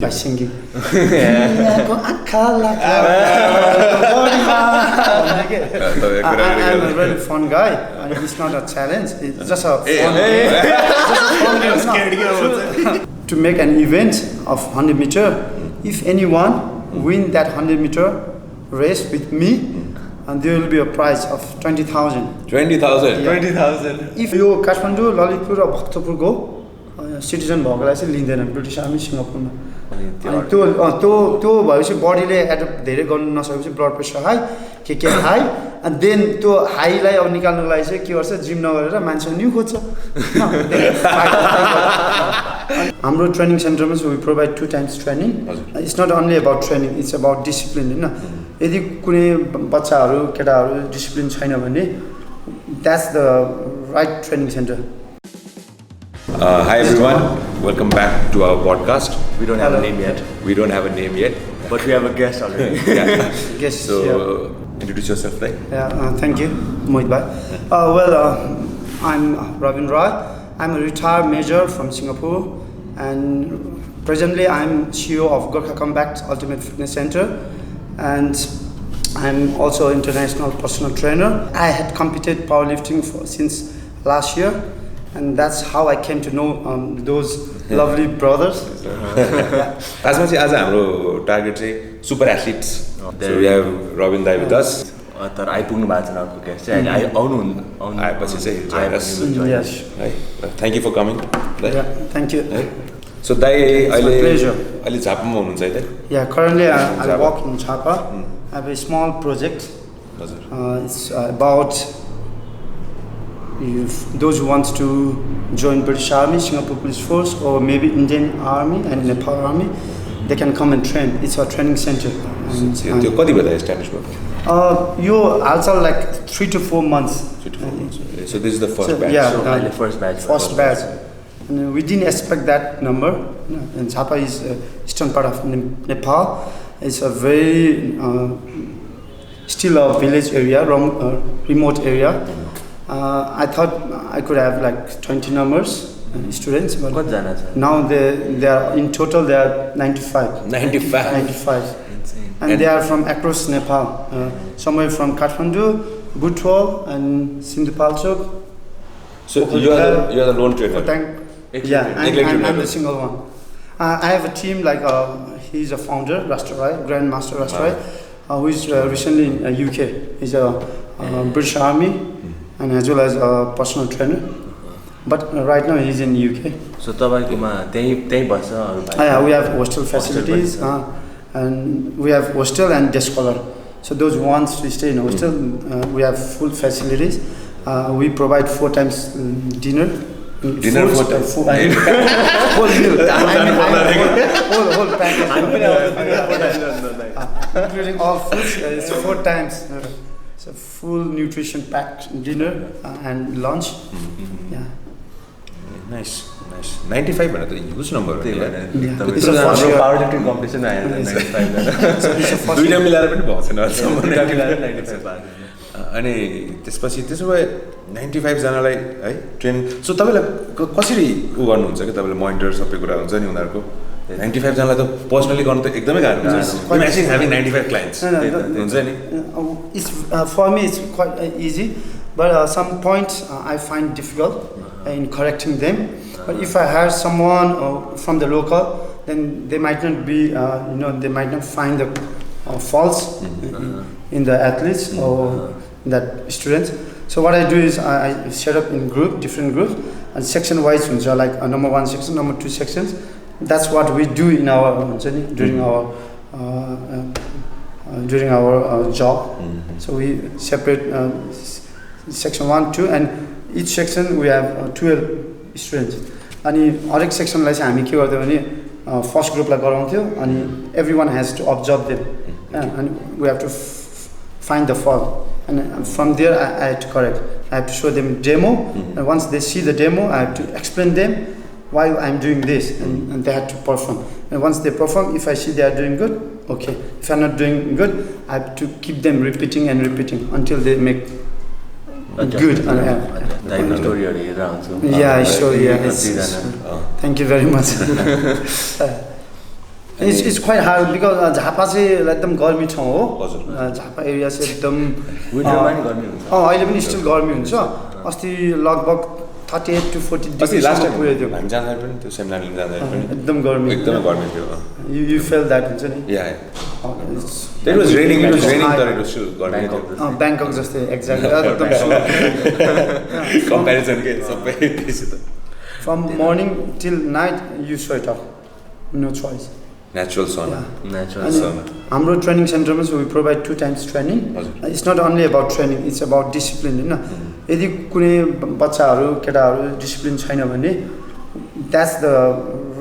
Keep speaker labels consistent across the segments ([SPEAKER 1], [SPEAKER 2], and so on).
[SPEAKER 1] By singing.
[SPEAKER 2] I'm
[SPEAKER 1] a very fun guy, and it's not a challenge. It's just a fun game. To make an event of 100 meter, if anyone win that 100 meter race with me, and there will be a prize of 20,000.
[SPEAKER 2] 20,000.
[SPEAKER 1] Yeah.
[SPEAKER 2] 20,000.
[SPEAKER 1] If you Kathmandu, Lalitpur, or Bhaktapur go, citizen भएकोलाई चाहिँ लिँदैन British army सिङ्गापुरमा अनि त्यो भएपछि बडीले adapt धेरै गर्नु नसकेपछि ब्लड प्रेसर हाई के हाई अनि देन त्यो हाईलाई अब निकाल्नुको लागि चाहिँ के गर्छ जिम नगरेर मान्छे न्यू खोज्छ हाम्रो ट्रेनिङ सेन्टरमा चाहिँ we provide 2 times training it's not only about training it's about discipline हैन यदि कुनै बच्चाहरू केटाहरू डिसिप्लिन छैन भने that's the right training centre.
[SPEAKER 2] Hi everyone, welcome back to our podcast.
[SPEAKER 3] We don't have a name yet.
[SPEAKER 2] We don't have a name yet,
[SPEAKER 3] but we have a guest already.
[SPEAKER 2] Yeah.
[SPEAKER 1] Guest.
[SPEAKER 2] So
[SPEAKER 1] yeah.
[SPEAKER 2] Introduce yourself, right?
[SPEAKER 1] Yeah, thank you, Mohit bhai. I'm Ravin Roy. I'm a retired major from Singapore, and presently I'm CEO of Gorkha Combat Ultimate Fitness Center, and I'm also an international personal trainer. I had competed powerlifting since last year. And that's how I came to know those lovely brothers.
[SPEAKER 2] As much as our target is super athletes, so we have Robin Dai with us.
[SPEAKER 3] तर आइपुग्नु भएको छैन अर्को guest चाहिँ अहिले
[SPEAKER 2] आएपछि चाहिँ join us.
[SPEAKER 1] Yes.
[SPEAKER 2] Thank you for coming.
[SPEAKER 1] Yeah, thank you.
[SPEAKER 2] So Dai
[SPEAKER 1] pleasure.
[SPEAKER 2] अहिले झापामा हुनुहुन्छ है त?
[SPEAKER 1] Yeah, currently I work in Jhapa. I have a small project. It's about if those who want to join British Army, Singapore Police Force, or maybe Indian Army and Nepal Army, they can come and train. It's a training center.
[SPEAKER 2] त्यो कति बेला establish भयो?
[SPEAKER 1] यो हालचाल like 3 to 4 months.
[SPEAKER 2] 3 to 4 months. So this is the first batch.
[SPEAKER 1] Yeah,
[SPEAKER 3] the first batch.
[SPEAKER 1] First batch. And we didn't expect that number. And Jhapa is eastern part of Nepal. It's a very still a village area, remote area. I thought I could have like 20 numbers students, but now they are in total they are 95.
[SPEAKER 2] 95.
[SPEAKER 1] Insane. And they are from across Nepal, somewhere from Kathmandu, Butwal, and Sindhupalchok.
[SPEAKER 2] So you are the lone trainer.
[SPEAKER 1] Yeah, I'm the single one. I have a team like he's a founder, Rastrai, Grandmaster Rastrai, who is recently in UK. He's a British Army. And as well as a personal trainer, but right now he's in UK.
[SPEAKER 3] So तपाईकोमा त्यही बस्छ अरु भाइ?
[SPEAKER 1] Yeah, we have hostel facilities, and we have hostel and day scholar. So those who want to stay in hostel, we have full facilities. We provide 4 times dinner.
[SPEAKER 2] Dinner 4 times.
[SPEAKER 1] Whole meal. Whole package. Including all foods, it's 4 times. It's a full nutrition packed dinner and lunch. Yeah.
[SPEAKER 2] Nice. 95 भन्दा त huge number हो नि.
[SPEAKER 1] It's a
[SPEAKER 3] हाम्रो powerlifting competition आयो 95
[SPEAKER 2] दुईटा मिलाएर पनि भएको छैन
[SPEAKER 3] अहिलेसम्म 95
[SPEAKER 2] अनि त्यसपछि त्यसो भए 95 जनालाई है ट्रेन सो तपाईलाई कसरी उ गर्नुहुन्छ के तपाईले मोनिटर सबै कुरा हुन्छ नि उनीहरुको 95 जनालाई त पर्सनली गर्न त एकदमै गाह्रो हुन्छ. Imagine having 95 clients. हुन्छ नि.
[SPEAKER 1] It's for me it's quite easy, but some points I find difficult in correcting them. But if I hire someone from the local, then they might not be they might not find the faults in the athletes or that students. So what I do is I set up in different groups, and section wise like number 1 section, number 2 sections. That's what we do in our journey during our job. So we separate section 1, 2, and each section we have 12 students. अनि हरेक सेक्सनलाई चाहिँ हामी के गर्दै भने first ग्रुपलाई गराउँथ्यो अनि everyone has to observe them, and we have to find the fault, and from there I have to correct. I have to show them demo, and once they see the demo I have to explain them why I'm doing this, and they have to perform. And once they perform, if I see they are doing good, okay. If I'm not doing good, I have to keep them repeating and repeating until they make good.
[SPEAKER 3] Story
[SPEAKER 1] yeah, sure. Yeah, thank you very much. It's quite hard because Jhapa चाहिँ एकदम गर्मी ठाउँ हो
[SPEAKER 2] हजुर
[SPEAKER 1] Jhapa area चाहिँ एकदम
[SPEAKER 3] विन्टरमा नि गर्मी हुन्छ
[SPEAKER 1] अहिले पनि स्टिल गर्मी हुन्छ अस्ति लगभग 38 to 40
[SPEAKER 2] अस्ति
[SPEAKER 1] डिग्री
[SPEAKER 2] लास्ट
[SPEAKER 1] सम्म पुग्यो थियो
[SPEAKER 2] हामी जाँदाखेरि पनि त्यो सेमिनारमा जाँदाखेरि पनि
[SPEAKER 1] एकदम गर्मी
[SPEAKER 2] एकदमै गर्मी थियो
[SPEAKER 1] you feel that हुन्छ नि
[SPEAKER 2] या इट वाज रेनिङ तर इट वाज स्टिल गर्मी थियो
[SPEAKER 1] ब्याङ्कक जस्तै एक्ज्याक्टली एकदम
[SPEAKER 2] कम्प्यारिजन के सबै त्यसै त
[SPEAKER 1] from morning till night you sweat off no choice
[SPEAKER 2] natural sun
[SPEAKER 3] natural
[SPEAKER 2] sun
[SPEAKER 1] हाम्रो ट्रेनिङ सेन्टरमा we provide 2 times training
[SPEAKER 2] हजुर
[SPEAKER 1] it's not only about training it's about discipline हैन यदि कुनै बच्चाहरू केटाहरू डिसिप्लिन छैन भने that's the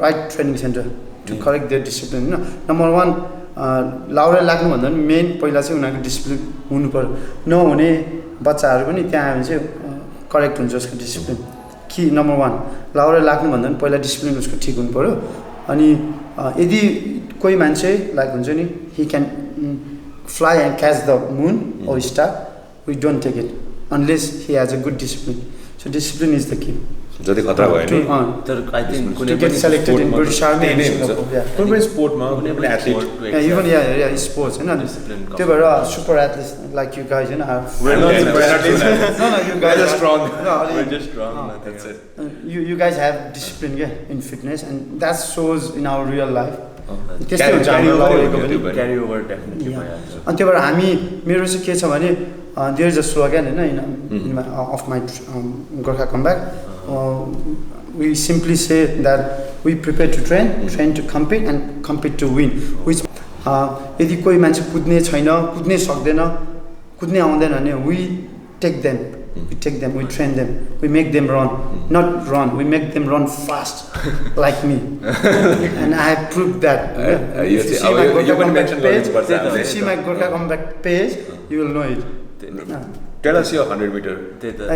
[SPEAKER 1] right training center to correct their discipline हैन नम्बर 1 लाउरे लाग्नु भन्दा पनि मेन पहिला चाहिँ उनीहरुको डिसिप्लिन हुनु पर्यो नहुने बच्चाहरू पनि त्यहाँ आयो भने चाहिँ करेक्ट हुन्छ उसको डिसिप्लिन कि नम्बर 1 लाउरे लाग्नु भन्दा पनि पहिला डिसिप्लिन उसको ठिक हुनु पर्यो अनि यदि कोही मान्छे लाइक हुन्छ नि he can fly and catch the moon or star we don't take it unless he has a good discipline so discipline is the key
[SPEAKER 2] जति खतरा भयो नि
[SPEAKER 3] तर I think
[SPEAKER 1] to get selected in British Army and
[SPEAKER 2] कुनै पनि स्पोर्टमा कुनै पनि athlete
[SPEAKER 1] even sports हैन त्यो भएर super athletes like you guys हैन
[SPEAKER 3] we're not super athletes
[SPEAKER 1] no you guys
[SPEAKER 2] are strong
[SPEAKER 3] we're just strong that's it
[SPEAKER 1] you guys have discipline in fitness and that shows in our real life
[SPEAKER 2] त्यस्तै हुन्छ
[SPEAKER 3] carry over definitely
[SPEAKER 1] अनि त्यो भएर हामी मेरो चाहिँ के छ भने there is a slogan हैन of my Gorkha Combat we simply say that we prepare to train to compete and compete to win which यदि कोही मान्छे कुद्ने छैन कुद्नै सक्दैन कुद्नै आउँदैन भने we take them we train them we make them not run we make them run fast like me and I have proved that if you see my Gorkha Combat page you will know it
[SPEAKER 2] tell us your 100 meter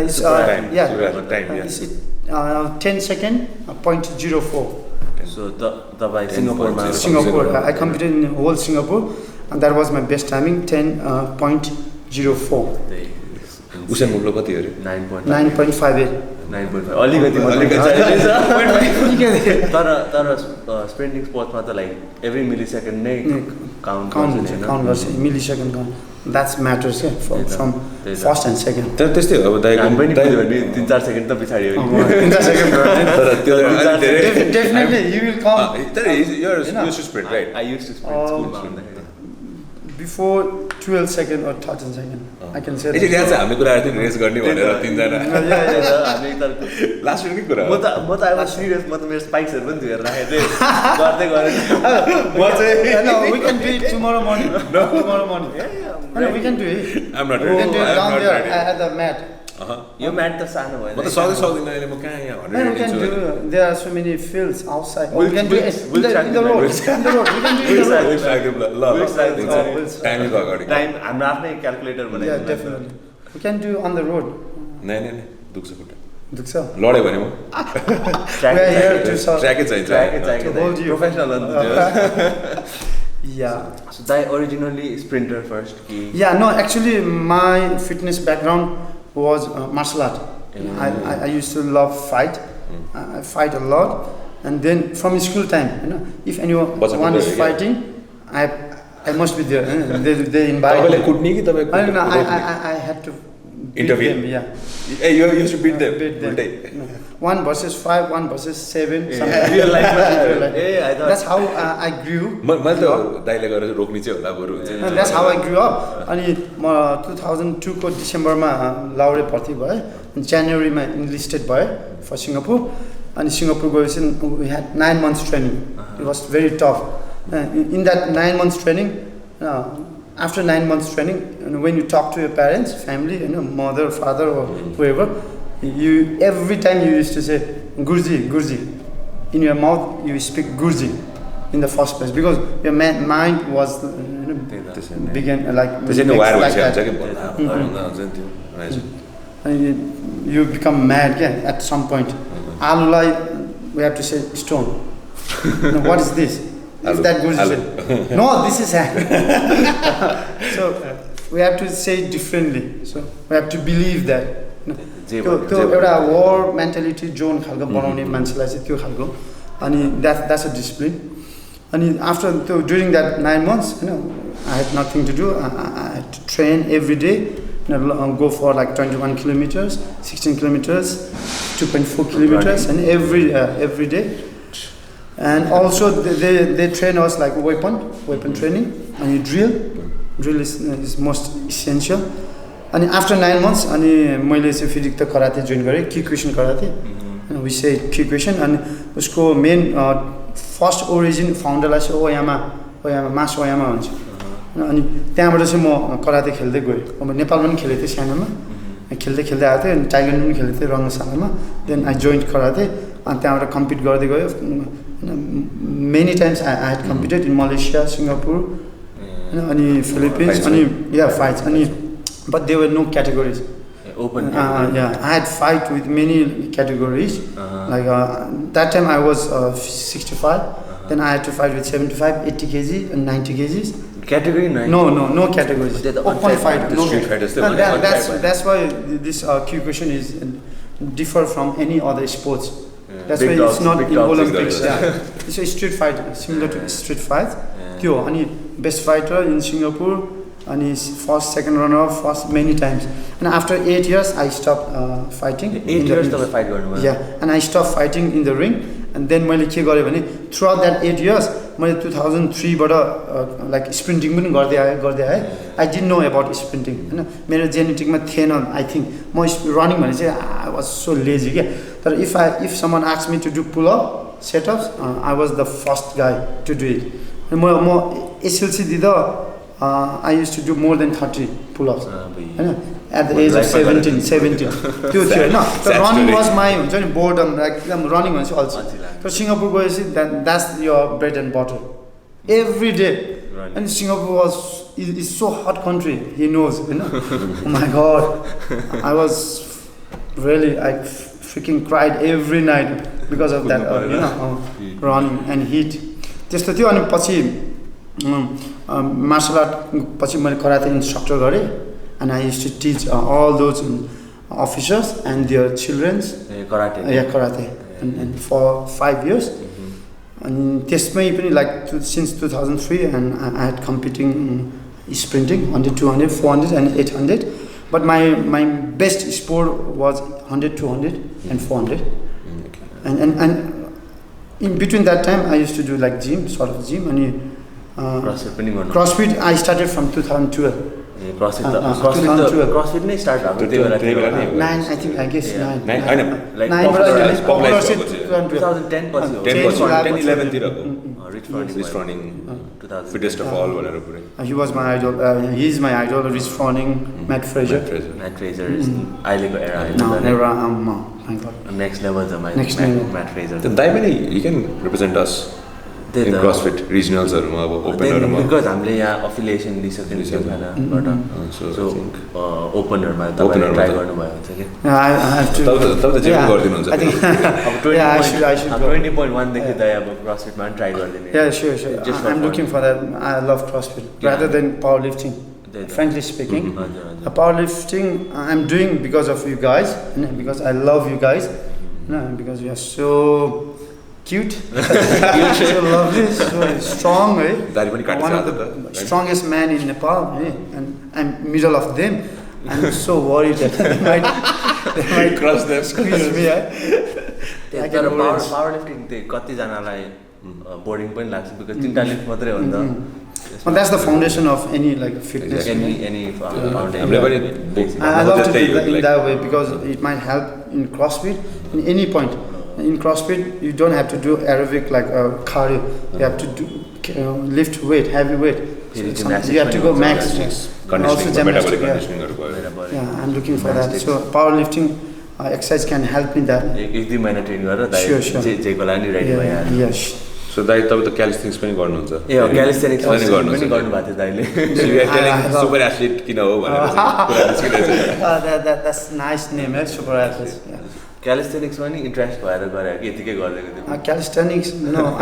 [SPEAKER 1] it's
[SPEAKER 2] time
[SPEAKER 1] it's 10 second 0.04
[SPEAKER 3] so the
[SPEAKER 1] Singapore I competed in whole Singapore and that was my best timing 10.04
[SPEAKER 2] Usain बोल्टको कति अरे
[SPEAKER 1] 9.58
[SPEAKER 3] अलिकति तर स्प्रिन्टिङ स्पोर्ट्समा त like every मिलिसेकेन्ड नै count
[SPEAKER 1] गर्छ millisecond count that's matters from first and second
[SPEAKER 2] तर त्यस्तै हो अब दाइको
[SPEAKER 3] पनि 3-4 सेकेन्ड त पछाडि हो
[SPEAKER 1] 3-4 सेकेन्ड
[SPEAKER 2] तर त्यो
[SPEAKER 1] डेफिनेटली यु विल कम
[SPEAKER 2] तर you used to sprint right
[SPEAKER 3] I used to sprint स्कुलमा भन्दाखेरि
[SPEAKER 1] before 12 second or 13 second I can say
[SPEAKER 2] that यहाँ चाहिँ हामी कुरा गर्दै रेस गर्ने भनेर तीन जना
[SPEAKER 3] हामी त
[SPEAKER 2] लास्ट इयरकै कुरा
[SPEAKER 3] म त आई वाज सिरियस म त मेरो स्पाइक्सहरु पनि धुएर राखे थिए गर्दै गरे
[SPEAKER 1] म चाहिँ no we can do it tomorrow morning we can do it
[SPEAKER 2] I'm not
[SPEAKER 1] we
[SPEAKER 2] ready
[SPEAKER 1] can do it down there at the mat
[SPEAKER 3] यो म्याट त सानो भयो
[SPEAKER 2] म त सक्दिन अहिले म कहाँ यहाँ
[SPEAKER 1] we can do there are so many fields outside we can do it in the road we can do it in the road
[SPEAKER 2] टाइमको अगाडि
[SPEAKER 3] टाइम हाम्रो आफ्नै क्याल्कुलेटर बनाइदिनु
[SPEAKER 1] yeah definitely we can do on the road
[SPEAKER 2] नै दुख्छ खुट्टा
[SPEAKER 1] दुख्छ
[SPEAKER 2] लड्यो भने म
[SPEAKER 1] we are here to
[SPEAKER 2] ट्र्याकै चाहिन्छ
[SPEAKER 3] professional
[SPEAKER 1] yeah
[SPEAKER 3] so that originally sprinter first
[SPEAKER 1] yeah no actually my fitness background was martial art. I used to love fight. I fight a lot, and then from school time, if anyone is fighting, I must be there. They invite. I had to
[SPEAKER 2] intervene.
[SPEAKER 1] Yeah.
[SPEAKER 2] Hey, you used to beat them.
[SPEAKER 1] No. 1 versus 5, 1 versus 7. Real life. That's how I grew. That's how I grew up. And 2002 को December मा लाउरे भर्ती भए. January मा enlisted भए for Singapore. And Singapore गएपछि we had 9 months training. It was very tough. In that 9 months training, after 9 months training, when you talk to your parents, family, mother, father, or whoever, every time you used to say Gurji. In your mouth, you speak Gurji in the first place because your mind was began like that. And you become mad at some point. Alulai, we have to say stone. What is this? If that Gurji said, no, this is so we have to say it differently. So we have to believe that. त्यो एउटा war mentality John खालको बनाउने मान्छेलाई चाहिँ त्यो खालको अनि that's a discipline And after during that 9 months, I had nothing to do. I had to train every day. Go for like 21 kilometers, 16 kilometers, 2.4 kilometers, and every day. And also they train us like weapon training, and drill is most essential. And after 9 months, अनि मैले चाहिँ फेरि त karate join गरेँ, किक्वेसन karate. We say किक्वेसन, अनि उसको main first origin फाउन्डरलाई चाहिँ Oyama मास Oyama भन्छ. अनि त्यहाँबाट चाहिँ म कराते खेल्दै गएँ. अब नेपालमा पनि खेलेको थिएँ सानोमा, खेल्दै आएको थिएँ, अनि टाइगरमा पनि खेलेको थिएँ रङ्गशालामा. देन आई जोइन्ड कराते, अनि त्यहाँबाट कम्पिट गर्दै गयो. Many times I had competed in Malaysia, Singapore, and Philippines, and fights, but there were no categories.
[SPEAKER 3] Open.
[SPEAKER 1] I had fight with many categories. Like that time I was 65. Then I had to fight with 75, 80 kg, and 90 kgs.
[SPEAKER 3] Category 9?
[SPEAKER 1] No categories. Open fight. No.
[SPEAKER 2] Street fighters.
[SPEAKER 1] That's why this Q question is differ from any other sports. That's why it's not in Olympics. It's a street fight, similar to street fight. Tyo, ani best fighter in Singapore, and he's first, second runner, first many times. And after 8 years, I stopped fighting.
[SPEAKER 3] 8 years to fight going.
[SPEAKER 1] Yeah, and I stopped fighting in the ring. And then मैले के गरेँ भने throughout that 8 years, मैले 2003 बाट like sprinting पनि गर्दै आएँ. I didn't know about sprinting. हैन मेरो जेनेटिकमा थिएन. I think म running भने चाहिँ I was so lazy के. तर if someone asked me to do pull up setups, I was the first guy to do it. म SLC दिँदा I used to do more than 30 pull-ups. At the age of 17. त्यो थियो हैन. The running was my हुन्छ नि boredom, like running भनेपछि अल्छी. तर सिङ्गापुर गएपछि that's your bread and butter. Every day. And Singapore is so hot country. He knows, Oh my God. I was really, I freaking cried every night because of that, running and heat. त्यस्तो थियो. अनि पछि martial art पछि मैले karate instructor गरेँ, and I used to teach all those officers and their children's
[SPEAKER 3] karate.
[SPEAKER 1] Karate, and for 5 years. And त्यसमै पनि like since 2003, and I had competing sprinting 100, 200, 400, and 800. But my best sport was 100, 200, and 400. And in between that time, I used to do like gym, and CrossFit I started from 2012.
[SPEAKER 3] CrossFit नै start भएको थियो होला.
[SPEAKER 1] 9 I guess 9.
[SPEAKER 2] 9
[SPEAKER 3] 2010 पछि हो.
[SPEAKER 2] 10 11 तिरको Rich running 2000 Fittest of all भनेर पुरै.
[SPEAKER 1] He was my idol. He is my idol. Rich running, Matt Fraser
[SPEAKER 3] is अहिलेको era.
[SPEAKER 1] My God.
[SPEAKER 3] Next level the Matt Fraser.
[SPEAKER 2] Then you can represent us in CrossFit regionals or opener.
[SPEAKER 3] Because हामीले यहाँ affiliation लिइसकेको छ हैन. So opener मा तपाईले try गर्नु भयो हुन्छ के.
[SPEAKER 1] I have to.
[SPEAKER 2] तब त जिम गर्दिनु हुन्छ.
[SPEAKER 3] अब 20.1 देखि त अब CrossFit मा ट्राई गर्दिनु.
[SPEAKER 1] Yeah, sure. I'm looking for that. I love CrossFit rather than powerlifting. Frankly speaking, powerlifting I'm doing because of you guys, because I love you guys, because you are so cute, so lovely, so strong, one of the strongest man in Nepal, and I'm middle of them. I'm so worried that they might
[SPEAKER 2] cross them,
[SPEAKER 1] squeeze me.
[SPEAKER 3] Powerlifting चाहिँ कति जनालाई boring पनि लाग्छ because तीनटा lift मात्रै हो नि त.
[SPEAKER 1] But that's the foundation of any like fitness.
[SPEAKER 3] Any foundation.
[SPEAKER 1] I love to do that in that way because it might help in CrossFit in any point. In CrossFit, you don't have to do aerobic like cardio. You have to do lift weight, heavy weight. You have to go max.
[SPEAKER 2] Metabolic conditioning.
[SPEAKER 1] Yeah, I'm looking for that. So powerlifting exercise can help in that.
[SPEAKER 3] एक दुई महिना train गरेर
[SPEAKER 1] Sure.
[SPEAKER 3] जेको लागि ready भयो.
[SPEAKER 1] Yes.
[SPEAKER 2] So दाइ तपाईं त क्यालिस्थेनिक्स पनि गर्नुहुन्छ.
[SPEAKER 3] क्यालिस्थेनिक्स पनि गर्नु भएको थियो दाइले.
[SPEAKER 2] So you are telling super athlete किन हो भनेर कुरा निस्किरहेछ.
[SPEAKER 1] That's nice name, super athlete.
[SPEAKER 3] Calisthenics पनि इन्ट्रेस्ट भएर गरे कि यतिकै गर्दै थियो.
[SPEAKER 1] Calisthenics,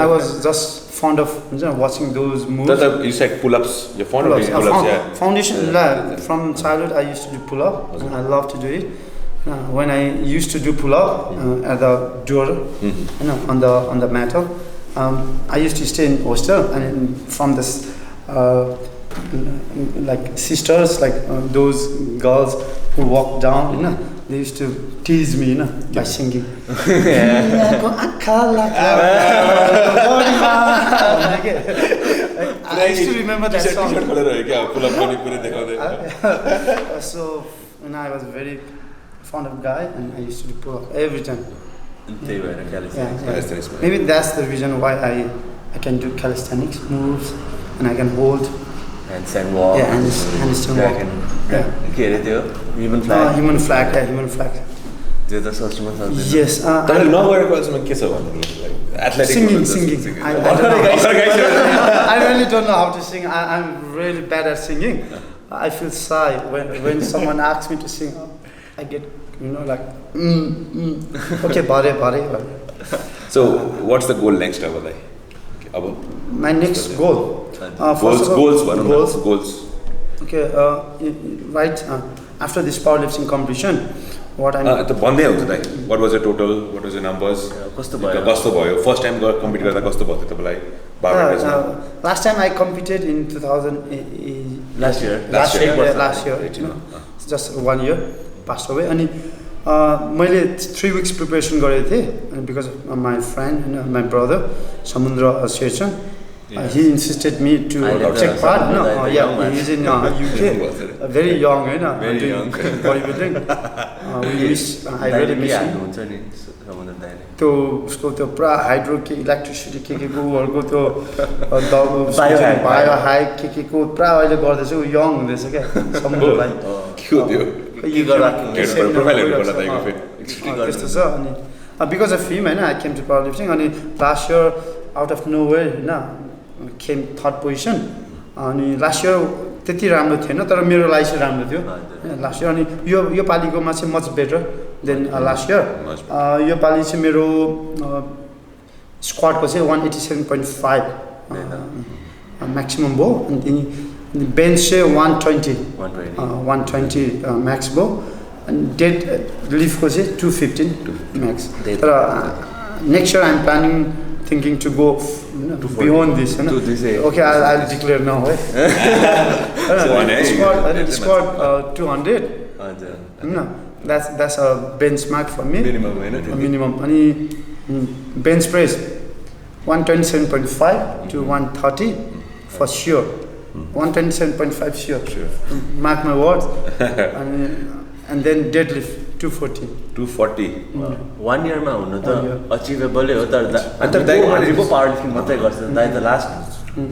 [SPEAKER 1] I was just fond of watching those moves.
[SPEAKER 2] You said pull-ups. You're fond of pull-ups, yeah.
[SPEAKER 1] Foundation, from childhood I used to do pull-up. I love to do it. When I used to do pull-up at the door, on the mat, I used to stay in hostel, and from this like sisters, like those girls who walk down, you know, they used to tease me, you know, by singing. I used to remember that song. So, and I was very fond of guy, and I used to do pull-up every time. Maybe that's the reason why I can do calisthenics moves, and I can hold.
[SPEAKER 3] Handstand walk.
[SPEAKER 1] Yeah, handstand walk.
[SPEAKER 3] Human flag.
[SPEAKER 1] Human flag. Yeah, human flag. Yes. Singing. I really don't know how to sing. I'm really bad at singing. I feel shy when someone asks me to sing. I get, you know, like, okay, body.
[SPEAKER 2] So, what's the goal next?
[SPEAKER 1] My next goal.
[SPEAKER 2] Goals.
[SPEAKER 1] Okay, right after this powerlifting competition, what I'm.
[SPEAKER 2] What was your total? What was your numbers? First time compete garda kasto bhayo tapailai?
[SPEAKER 1] Last time I competed in 2000.
[SPEAKER 3] Last year.
[SPEAKER 1] Last year. You know, it's just 1 year passed away. And मैले 3 weeks preparation गरेको थिएँ, and because of my friend and my brother Samundra Seshan, he insisted me to take part. No, he's in UK, very young, you know,
[SPEAKER 3] very young.
[SPEAKER 1] Bodybuilding. I really miss him. त्यो उसको त्यो पुरा hydro के electricity के को हरूको त्यो bio hike के को पुरा अहिले गर्दैछ, उ यङ हुँदैछ क्या समुद्र भाइ त्यस्तो छ. अनि बिकज अफ हिम होइन, I came to powerlifting. अनि last year out of no way होइन केम 3rd पोजिसन. अनि लास्ट इयर त्यति राम्रो थिएन, तर मेरो लागि चाहिँ राम्रो थियो लास्ट इयर. अनि यो पालिकोमा चाहिँ much better than last year. यो पालि चाहिँ मेरो स्क्वाडको चाहिँ 187.5 म्याक्सिमम भयो. अनि बेन्च चाहिँ 120 म्याक्स भयो. अनि डेड लिफ्टको चाहिँ 215 म्याक्स. तर next year I am planning thinking to go beyond this, you know? Okay, I'll declare now. Squad 200. No, that's a benchmark for me. Minimum. Any bench press 127.5 to 130 for sure. 127.5 sure. Mark my words. And then deadlift 240.
[SPEAKER 3] 1 year ma हुनु त achievable हो. तर दाइको power lifting मात्रै गर्छ दाइ the last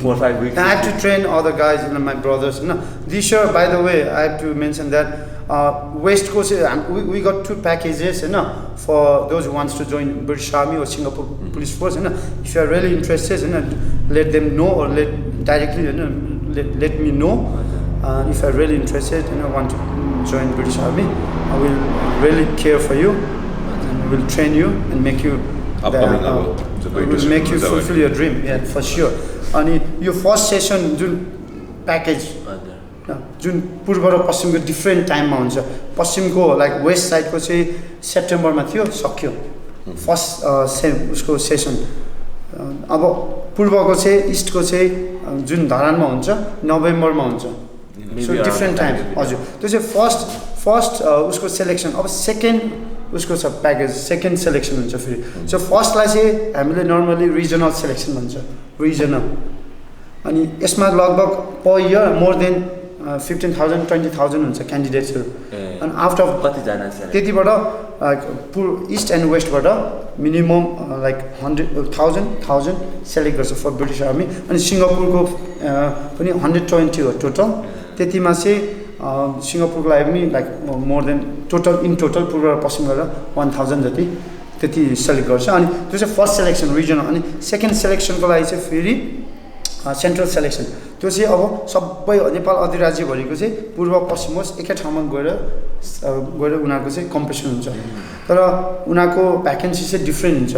[SPEAKER 3] 4-5 weeks.
[SPEAKER 1] I have to train other guys, you know, my brothers. You know, this year, by the way, I have to mention that West Coast, we got 2 packages, you know, for those who wants to join British Army or Singapore Police Force. You know, if you are really interested, you know, let them know or directly, you know, let me know. If you are really interested, you know, want to join British Army, I will really care for you and will train you and make you fulfill your dream. Yeah, for sure. And your first session जुन package जुन पूर्व र पश्चिमको different टाइममा हुन्छ. पश्चिमको like West साइडको चाहिँ सेप्टेम्बरमा थियो, सक्यो फर्स्ट उसको सेसन. अब पूर्वको चाहिँ इस्टको चाहिँ जुन धरानमा हुन्छ नोभेम्बरमा हुन्छ. So different time. हजुर, त्यो चाहिँ फर्स्ट उसको सेलेक्सन. अब सेकेन्ड उसको छ प्याकेज, सेकेन्ड सेलेक्सन हुन्छ फेरि. सो फर्स्टलाई चाहिँ हामीले नर्मली रिजनल सेलेक्सन भन्छ, रिजनल. अनि यसमा लगभग पर इयर मोर देन 15,000-20,000 हुन्छ क्यान्डिडेट्सहरू. अनि आउट अफ
[SPEAKER 3] कतिजना
[SPEAKER 1] त्यतिबाट इस्ट एन्ड वेस्टबाट मिनिमम लाइक 100,000 सेलेक्ट गर्छ फर ब्रिटिस आर्मी. अनि सिङ्गापुरको पनि 120 हो टोटल. त्यतिमा चाहिँ सिङ्गापुरको लागि पनि like more then in total पूर्व र पश्चिम गरेर 1,000 जति त्यति सेलेक्ट गर्छ. अनि त्यो चाहिँ फर्स्ट सेलेक्सन रिजनल. अनि सेकेन्ड सेलेक्सनको लागि चाहिँ फेरि सेन्ट्रल सेलेक्सन. त्यो चाहिँ अब सबै नेपाल अधिराज्यभरिको चाहिँ पूर्व पश्चिम होस् एकै ठाउँमा गएर उनीहरूको चाहिँ कम्पिटिसन हुन्छ. तर उनीहरूको भ्याकेन्सी चाहिँ डिफ्रेन्ट हुन्छ.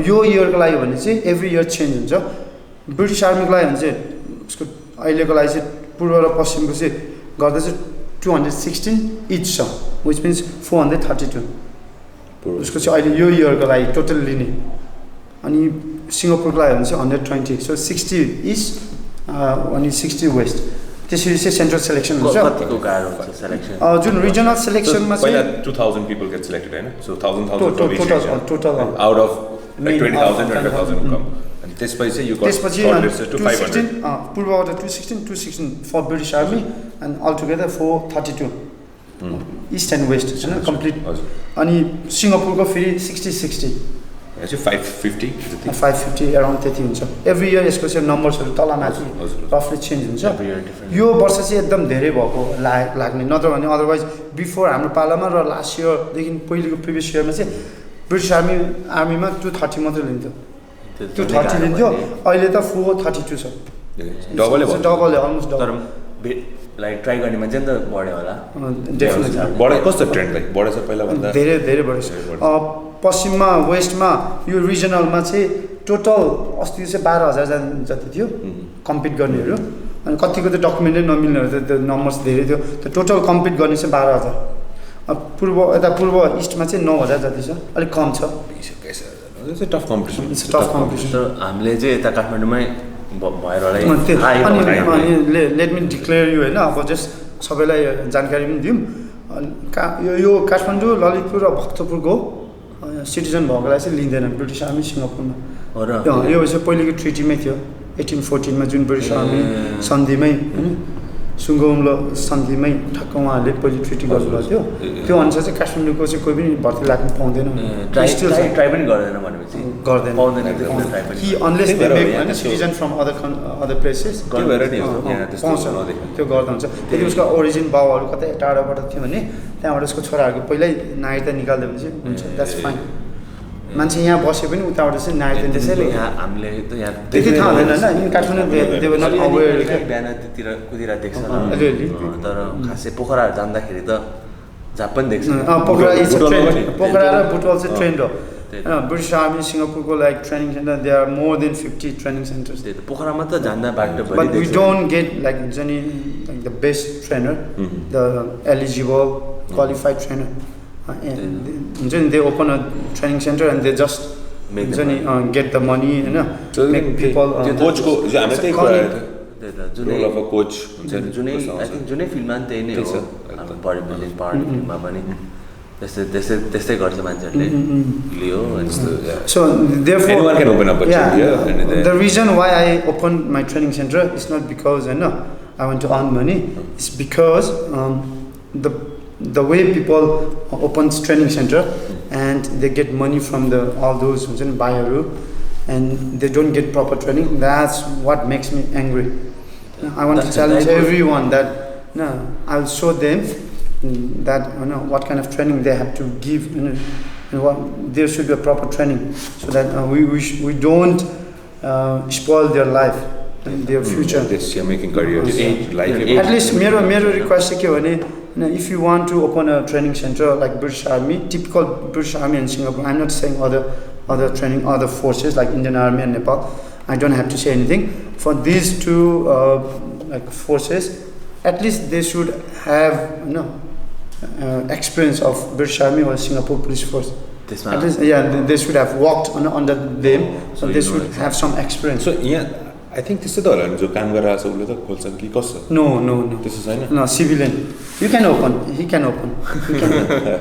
[SPEAKER 1] यो इयरको लागि भने चाहिँ एभ्री इयर चेन्ज हुन्छ. ब्रिटिस आर्मीको लागि भने चाहिँ उसको अहिलेको लागि चाहिँ पूर्व र पश्चिमको चाहिँ गर्दा चाहिँ 216 इच छ, विच मिन्स 432 उसको चाहिँ अहिले यो इयरको लागि टोटल लिने. अनि सिङ्गापुरको लागि भने चाहिँ 120 so 60 east अनि 60 west त्यसरी चाहिँ सेन्ट्रल सेलेक्सन हुन्छ
[SPEAKER 3] कतिको गाह्रो हुन्छ सेलेक्सन
[SPEAKER 1] जुन रिजनल सेलेक्सनमा
[SPEAKER 2] पहिला
[SPEAKER 1] चाहिँ
[SPEAKER 2] 2000 people get selected हैन so 1000
[SPEAKER 1] total
[SPEAKER 2] out of like 20000 200,000 come and त्यसपछि चाहिँ you got shortlisted to 500
[SPEAKER 1] पूर्वबाट 216 for British Army and altogether 432 east and west हैन कम्प्लिट अनि सिङ्गापुरको फेरि 60
[SPEAKER 2] actually 550
[SPEAKER 1] around त्यति हुन्छ एभ्री इयर यसको चाहिँ नम्बर्सहरू तल माथि रफली चेन्ज हुन्छ यो वर्ष चाहिँ एकदम धेरै भएको लाग्ने नत्र भने अदरवाइज बिफोर हाम्रो पालामा र लास्ट इयरदेखि पहिलेको प्रिभियस इयरमा चाहिँ ब्रिटिस आर्मीमा 230 मात्रै लिन्थ्यो 230 लिन्थ्यो अहिले त 432 छ
[SPEAKER 2] double
[SPEAKER 1] almost double
[SPEAKER 3] like try गर्ने मान्छे नि त बढ्यो होला
[SPEAKER 1] डेफिनेटली
[SPEAKER 2] बढे कस्तो ट्रेन्ड लाइक बढेछ पहिला भन्दा
[SPEAKER 1] धेरै बढेछ पश्चिममा वेस्टमा यो रिजनलमा चाहिँ टोटल अस्ति चाहिँ 12,000 जति थियो कम्पिट गर्नेहरू अनि कतिको त डकुमेन्टै नमिल्नेहरू त नम्बर्स धेरै थियो त टोटल कम्पिट गर्ने चाहिँ 12,000 पूर्व इस्टमा चाहिँ 9,000 जति छ अलिक कम छ
[SPEAKER 2] टफ कम्पिटिसन
[SPEAKER 3] तर हामीले चाहिँ यता काठमाडौँमै भएर
[SPEAKER 1] अनि लेट मी डिक्लेयर यु होइन अब जस्ट सबैलाई जानकारी पनि दिउँ यो काठमाडौँ ललितपुर र भक्तपुरको सिटिजन भएकोलाई चाहिँ लिँदैन ब्रिटिस आर्मी सिङ्गापुरमा यो चाहिँ पहिलेको ट्रिटीमै थियो 1814 मा जुन ब्रिटिस आर्मी सन्धिमै होइन सुङ्गौलो सन्धिमै ठक्क उहाँहरूले पहिले ट्रिटी गर्नुभएको थियो त्यो अनुसार चाहिँ काठमाडौँको चाहिँ कोही पनि भर्ती लाग्नु पाउँदैन
[SPEAKER 3] ट्राई पनि गर्दैन भनेपछि
[SPEAKER 1] गर्दैन
[SPEAKER 3] पाउँदैन
[SPEAKER 1] कि अनलेस दे मेक हैन सिटिजन फ्रम अदर प्लेसेस पाउँछ त्यो गर्दा हुन्छ त्यति उसको ओरिजिन बाउहरू कतै टाढाबाट थियो भने त्यहाँबाट उसको छोराहरूको पहिल्यै नागरिकता निकाल्दियो भने चाहिँ हुन्छ द्याट्स फाइन मान्छे यहाँ बसे पनि उताबाट चाहिँ नागरिकता
[SPEAKER 3] त्यसैले यहाँ हामीले त यहाँ
[SPEAKER 1] त्यति थाहा हुँदैन होइन इन काठमाडौँ
[SPEAKER 3] बिहान त्यतिर कुदिरा देख्छ तर खासै पोखराहरू जाँदाखेरि त झाप पनि देख्छ
[SPEAKER 1] पोखरा र बुटवल चाहिँ ट्रेन्ड हो ब्रिटिस आर्मी सिङ्गापुरको like training center they are more than 50 training centers
[SPEAKER 3] पोखरामा त जाँदा बाटो
[SPEAKER 1] but we don't get like जनी like the best trainer the eligible qualified trainer हुन्छ नि they open a training center and they just हुन्छ नि गेट द मनी होइन मेक पिपल
[SPEAKER 2] कोचको हामीले त्यही
[SPEAKER 3] जुनै फिल्डमा पनि त्यही नै हो बडी बिल्डिङ पावर लिफ्टिङमा पनि त्यस्तै गर्छ मान्छेहरूले लियो
[SPEAKER 1] So therefore,
[SPEAKER 2] anyone can open up a gym here.
[SPEAKER 1] The reason why I opened my training center is not because I want to earn money. It's because the way people open training center and they get money from all those who buy a room and they don't get proper training. That's what makes me angry. I want to challenge everyone that I'll show them that what kind of training they have to give. There should be a proper training so that we don't spoil their life and their future.
[SPEAKER 2] You're making careers, life.
[SPEAKER 1] At least मेरो request ke भने if you want to open a training center like British Army, typical British Army in Singapore, I'm not saying other training, other forces like Indian Army and Nepal. I don't have to say anything. For these two like forces, at least they should have experience of British Army or Singapore Police Force. At least, they should have walked under them, so they should have some experience.
[SPEAKER 2] So I think this is the one जो काम गरेर उसले त खोल्छ कि कसो
[SPEAKER 1] No.
[SPEAKER 2] This is हैन
[SPEAKER 1] No, civilian. You can open. He can open. You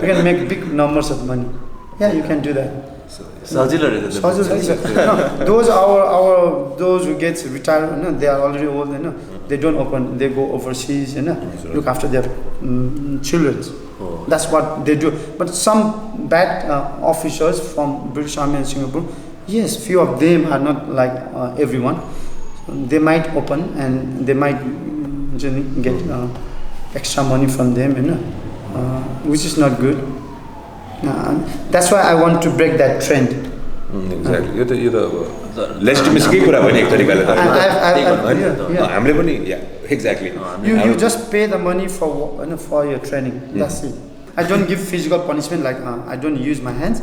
[SPEAKER 1] can make big numbers of money. Yeah, you can do that.
[SPEAKER 3] सजिलो रहेछ
[SPEAKER 1] those who get retired, they are already old, they don't open. They go overseas, look after their children. That's what they do. But some bad officers from British Army and Singapore, yes, few of them are not like everyone. They might open and they might get extra money from them, which is not good. That's why I want to break that trend.
[SPEAKER 2] Exactly. यो त लेजिटिमेसीकै कुरा भयो नि एक तरिकाले त हामीले पनि exactly.
[SPEAKER 1] You just pay the money for your training. That's it. I don't give physical punishment like I don't use my hands,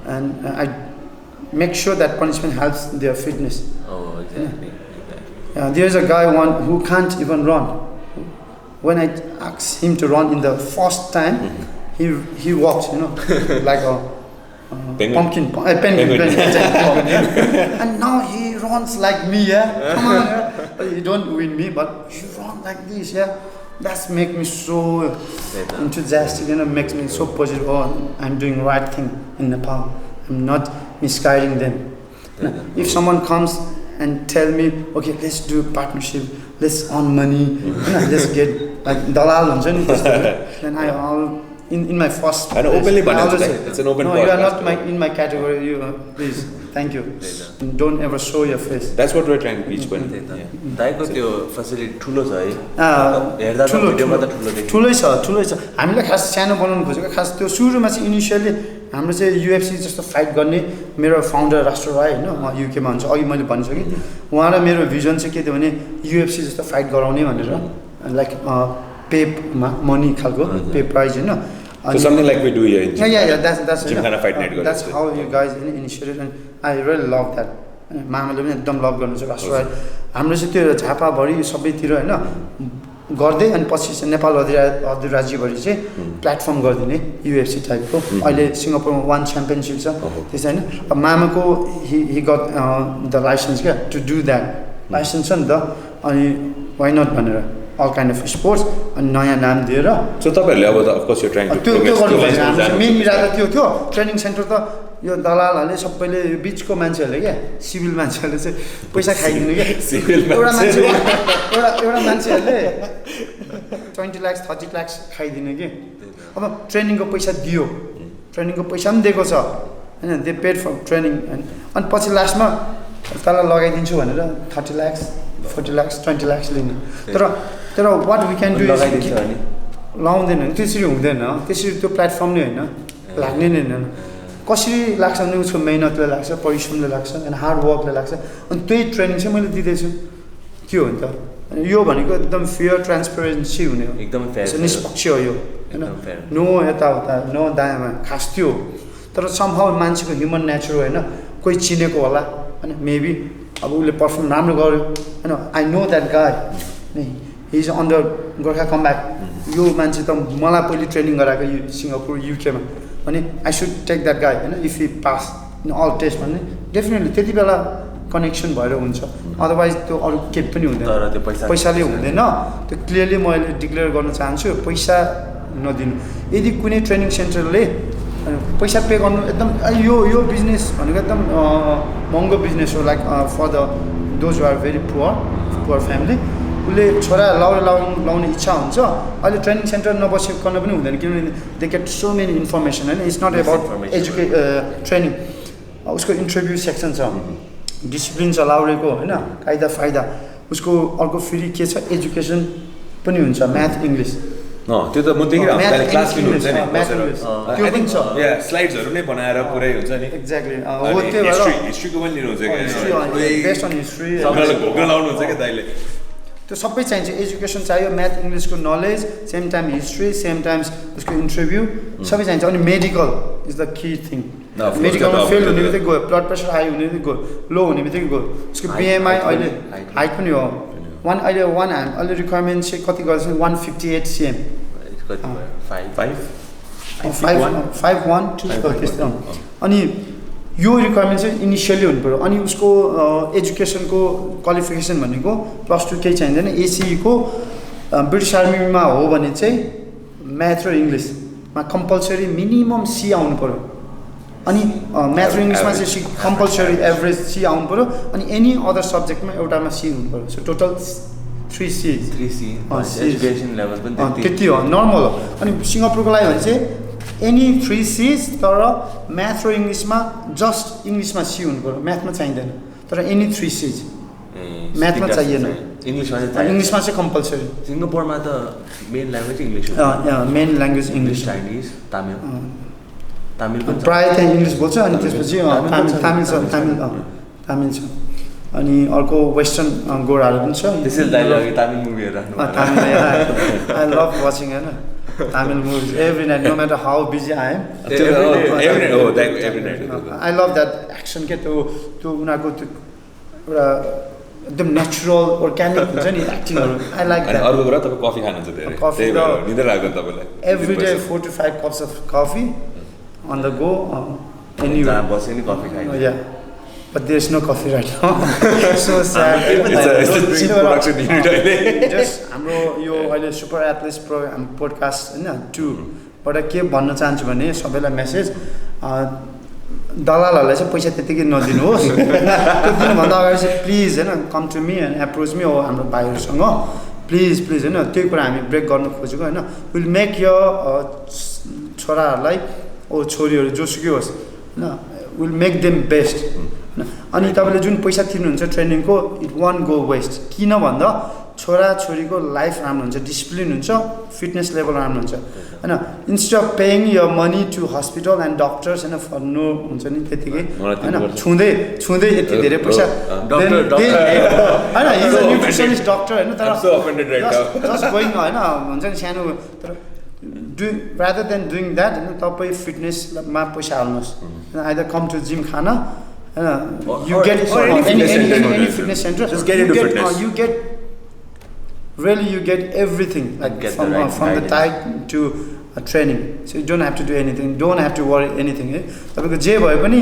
[SPEAKER 1] and I make sure that punishment helps their fitness.
[SPEAKER 3] Exactly.
[SPEAKER 1] There's a guy who can't even run. When I asked him to run in the first time, he walked, like pumpkin, penguin. And now he runs like me, yeah. Come on, yeah. He don't win me, but he runs like this, yeah. That's make me so enthusiastic, makes me so positive. Oh, I'm doing right thing in Nepal. I'm not misguiding them. If someone comes and tell me, okay, let's do partnership, let's earn money, let's get like dalal, then I'll in my first.
[SPEAKER 2] And openly, it's an open.
[SPEAKER 1] No, you are not in my category. You please, thank you. Don't ever show your face.
[SPEAKER 2] That's what we're trying to teach.
[SPEAKER 3] दाइको त्यो facility ठुलो छ है हेर्दा त भिडियोमा त
[SPEAKER 1] ठुलै छ हामीले खास सानो बनाउनु खोजेको खास त्यो सुरुमा चाहिँ इनिशियली हाम्रो चाहिँ UFC जस्तो फाइट गर्ने मेरो फाउन्डर राष्ट्र राय हैन उहाँ युकेमा हुन्छ अघि मैले भनिसकेँ उहाँ र मेरो भिजन चाहिँ के थियो भने UFC जस्तो फाइट गराउने भनेर लाइक पेमा मनी खालको पे प्राइज हैन
[SPEAKER 2] So something like we do here in Jhapa.
[SPEAKER 1] Yeah, that's
[SPEAKER 2] Gymkhana Fight Night.
[SPEAKER 1] That's how you guys initiated, and I really love that. मामाले पनि एकदम लभ गर्नुहुन्छ राष्ट्र राय हाम्रो चाहिँ त्यो झापाभरि सबैतिर हैन गर्दै अनि पछि चाहिँ नेपाल अधिराज्यभरि चाहिँ प्लेटफर्म गरिदिने UFC टाइपको अहिले सिङ्गापुरमा वान च्याम्पियनसिप छ त्यस हैन मामाको he got the license to do that licence छ नि त अनि why not भनेर all kind of sports and नयाँ नाम दिएर
[SPEAKER 2] so तपाईहरुले अब of course you're trying to
[SPEAKER 1] त्यो गर्नु मेन मिरादा त्यो थियो ट्रेनिङ सेन्टर त यो दलालहरुले सबैले बीचको मान्छेहरुले के सिभिल मान्छेहरुले चाहिँ पैसा खाइदिनु के
[SPEAKER 2] सिभिल
[SPEAKER 1] एउटा मान्छेहरुले 20 लाख 30 लाख खाइदिनु के अब ट्रेनिङको पैसा दियो ट्रेनिङको पैसा पनि दिएको छ हैन दे पेड फर ट्रेनिङ अनि पछि लास्टमा तल लगाइदिन्छु भनेर 30 लाख 40 लाख 20 लाख लिने तर what we can do is लाउँदैन त्यसरी हुँदैन त्यसरी त्यो प्लेटफर्म नै हैन लाग्ने नै हैन कसरी लाग्छ भने उसको मेहनतले लाग्छ परिश्रमले लाग्छ अनि हार्ड वर्कले लाग्छ अनि त्यही ट्रेनिङ चाहिँ मैले दिदैछु के हो नि त यो भनेको एकदम फेयर ट्रान्सपेरेन्सी हुने हो
[SPEAKER 3] एकदम फेयर
[SPEAKER 1] निष्पक्ष हो यो हैन नो यताउता नो दायाँमा खास त्यो तर समहाउ मान्छेको ह्युमन नेचर हो हैन कोही चिनेको होला हैन मेबी अब उसले पर्फर्म राम्रो गर्यो हैन I know that guy he is on the Gorkha combat यो मान्छे त मलाई पहिले ट्रेनिङ गराएको सिङ्गापुर युकेमा अनि I should take that guy हैन if he pass in all test भने डेफिनेटली त्यति बेला कनेक्सन भएर हुन्छ अदरवाइज त्यो अरू केही पनि हुँदैन पैसाले हुँदैन त्यो क्लियरली मैले डिक्लेयर गर्न चाहन्छु पैसा नदिनु यदि कुनै ट्रेनिङ सेन्टरले पैसा पे गर्नु एकदम यो बिजनेस भनेको एकदम महँगो बिजनेस हो like for the those are very poor family उसले छोरा लाउने इच्छा हुन्छ अहिले ट्रेनिङ सेन्टर नबसिकन पनि हुँदैन किनभने they get so many information होइन इट्स नट एबाउट ट्रेनिङ उसको इन्टरभ्यू सेक्सन छ डिसिप्लिन छ लाउरेको होइन कायदा फाइदा उसको अर्को फेरि के छ एजुकेसन पनि हुन्छ म्याथ इङ्ग्लिस
[SPEAKER 2] त्यो त म देखिरहेको क्लास लिनुहुन्छ नि
[SPEAKER 1] त्यो पनि छ
[SPEAKER 2] या स्लाइड्सहरु नै बनाएर पुरै हुन्छ नि
[SPEAKER 1] एक्ज्याक्टली हो त्यो भएर
[SPEAKER 2] हिस्ट्रीको पनि लिनुहुन्छ के
[SPEAKER 1] बेस्ड अन हिस्ट्री
[SPEAKER 2] सबैले घोक्न लाउनुहुन्छ के दाइले
[SPEAKER 1] त्यो सबै चाहिन्छ एजुकेसन चाहियो म्याथ इङ्ग्लिसको knowledge same time history same times उसको इन्टरभ्यू सबै चाहिन्छ अनि medical is the key thing मेडिकलमा फेल हुने बित्तिकै गयो ब्लड प्रेसर हाई हुने बित्तिकै गयो लो हुने बित्तिकै गयो उसको बिएमआई अहिले हाइट पनि हो अहिले अहिले रिक्वायरमेन्ट चाहिँ कति गर्छ 158 cm फाइभ वान त्यस्तो अनि यो रिक्वायरमेन्ट चाहिँ इनिसियली हुनु पऱ्यो अनि उसको एजुकेसनको क्वालिफिकेसन भनेको +2 केही चाहिँदैन एसीईको ब्रिटिस आर्मीमा हो भने चाहिँ म्याथ र इङ्ग्लिसमा कम्पलसरी मिनिमम सी आउनु पऱ्यो अनि म्याथ र इङ्ग्लिसमा चाहिँ सी कम्पलसरी एभरेज सी आउनु पऱ्यो अनि एनी अदर सब्जेक्टमा एउटामा सी हुनु पऱ्यो so total 3 C
[SPEAKER 3] education level पनि
[SPEAKER 1] त्यति हो नर्मल हो अनि सिङ्गापुरको लागि भने चाहिँ एनी 3 Cs तर म्याथ र इङ्ग्लिसमा जस्ट इङ्ग्लिसमा सी हुनु पऱ्यो म्याथमा चाहिँदैन तर एनी 3 Cs म्याथमा चाहिएन इङ्ग्लिसमा चाहिँ कम्पलसरी
[SPEAKER 3] सिङ्गापुरमा त मेन ल्याङ्ग्वेज इङ्ग्लिस
[SPEAKER 1] हो main language English
[SPEAKER 3] Chinese Tamil पनि
[SPEAKER 1] प्रायः त्यहाँ इङ्ग्लिस बोल्छ अनि त्यसपछि तामिल छ अनि अर्को वेस्टर्न गोराहरू पनि छ
[SPEAKER 3] त्यसैले दाइले तामिल मुभी हेर्नु
[SPEAKER 1] आई लभ वाचिङ हैन Tamil movies every night no matter how busy I am I love that action के त्यो उनीहरूको त्यो एउटा एकदम नेचुरल अर्ग्यानिक हुन्छ नि एक्टिङहरू आई लाइक द्याट
[SPEAKER 2] अर्को कुरा तपाईँ कफी खानुहुन्छ धेरै
[SPEAKER 1] कफी
[SPEAKER 2] निद्रा लाग्छ तपाईँलाई
[SPEAKER 1] every day 4 to 5 cups of coffee on the go
[SPEAKER 3] जहाँ बस्यो नि कफी खायो
[SPEAKER 1] Yeah, but there's no coffee right now. So sad. Just हाम्रो यो अहिले सुपर एथलेट्स प्रोग्राम पोडकास्ट होइन 2 बाट के भन्न चाहन्छु भने सबैलाई मेसेज दलालहरूलाई चाहिँ पैसा त्यतिकै नदिनुहोस् त्यो दिनुभन्दा अगाडि चाहिँ प्लिज होइन come to me and approach me हो हाम्रो भाइहरूसँग प्लिज होइन त्यो कुरा हामी ब्रेक गर्न खोजेको होइन विल मेक य छोराहरूलाई छोरीहरू जोसुकै होस् होइन विल मेक देम बेस्ट होइन अनि तपाईँले जुन पैसा तिर्नुहुन्छ ट्रेनिङको इट वन्ट गो वेस्ट किन भन्दा छोराछोरीको लाइफ राम्रो हुन्छ डिसिप्लिन हुन्छ फिटनेस लेभल राम्रो हुन्छ होइन instead of paying your money to hospital and doctors होइन फर नो हुन्छ नि त्यतिकै होइन छुँदै यति धेरै पैसा होइन हिज अ न्युट्रिसनिस्ट डक्टर होइन तर जस्ट गोइङ होइन हुन्छ नि सानो तर rather than doing that होइन तपाईँ फिटनेसमा पैसा हाल्नुहोस् आइदर कम टु जिम खाना you get any fitness center
[SPEAKER 2] just get into fitness
[SPEAKER 1] you get really you get everything like from the diet to training so you don't have to do anything don't have to worry anything है तपाईको जे भए पनि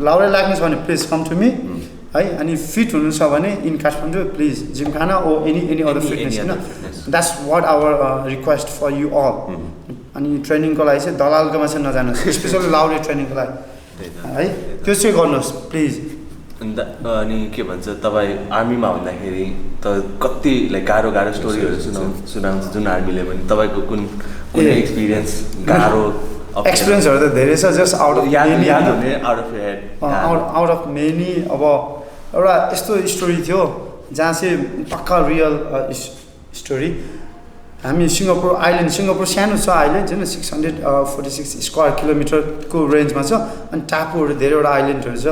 [SPEAKER 1] लाउरे लाग्नु छ भने please com to me है अनि फिट हुनु छ भने इन काठमाडौँ प्लिज जिम खाना ओ एनी अदर फिटनेस हैन that's what our request for you all अनि ट्रेनिङको लागि चाहिँ दलालकोमा चाहिँ नजानुहोस् स्पेशली लाउरे ट्रेनिङको लागि है त्यो चाहिँ गर्नुहोस् प्लिज
[SPEAKER 3] अनि के भन्छ तपाईँ आर्मीमा हुँदाखेरि त कति लाइक गाह्रो स्टोरीहरू सुनाउँछ जुन आर्मीले पनि तपाईँको कुनै एक्सपिरियन्स गाह्रो
[SPEAKER 1] एक्सपिरियन्सहरू त धेरै छ just out of
[SPEAKER 3] out
[SPEAKER 1] of many अब एउटा यस्तो स्टोरी थियो जहाँ चाहिँ पक्का रियल स्टोरी हामी सिङ्गापुर सानो छ आइल्यान्ड होइन 646 स्क्वायर किलोमिटरको रेन्जमा छ अनि टापुहरू धेरैवटा आइल्यान्डहरू छ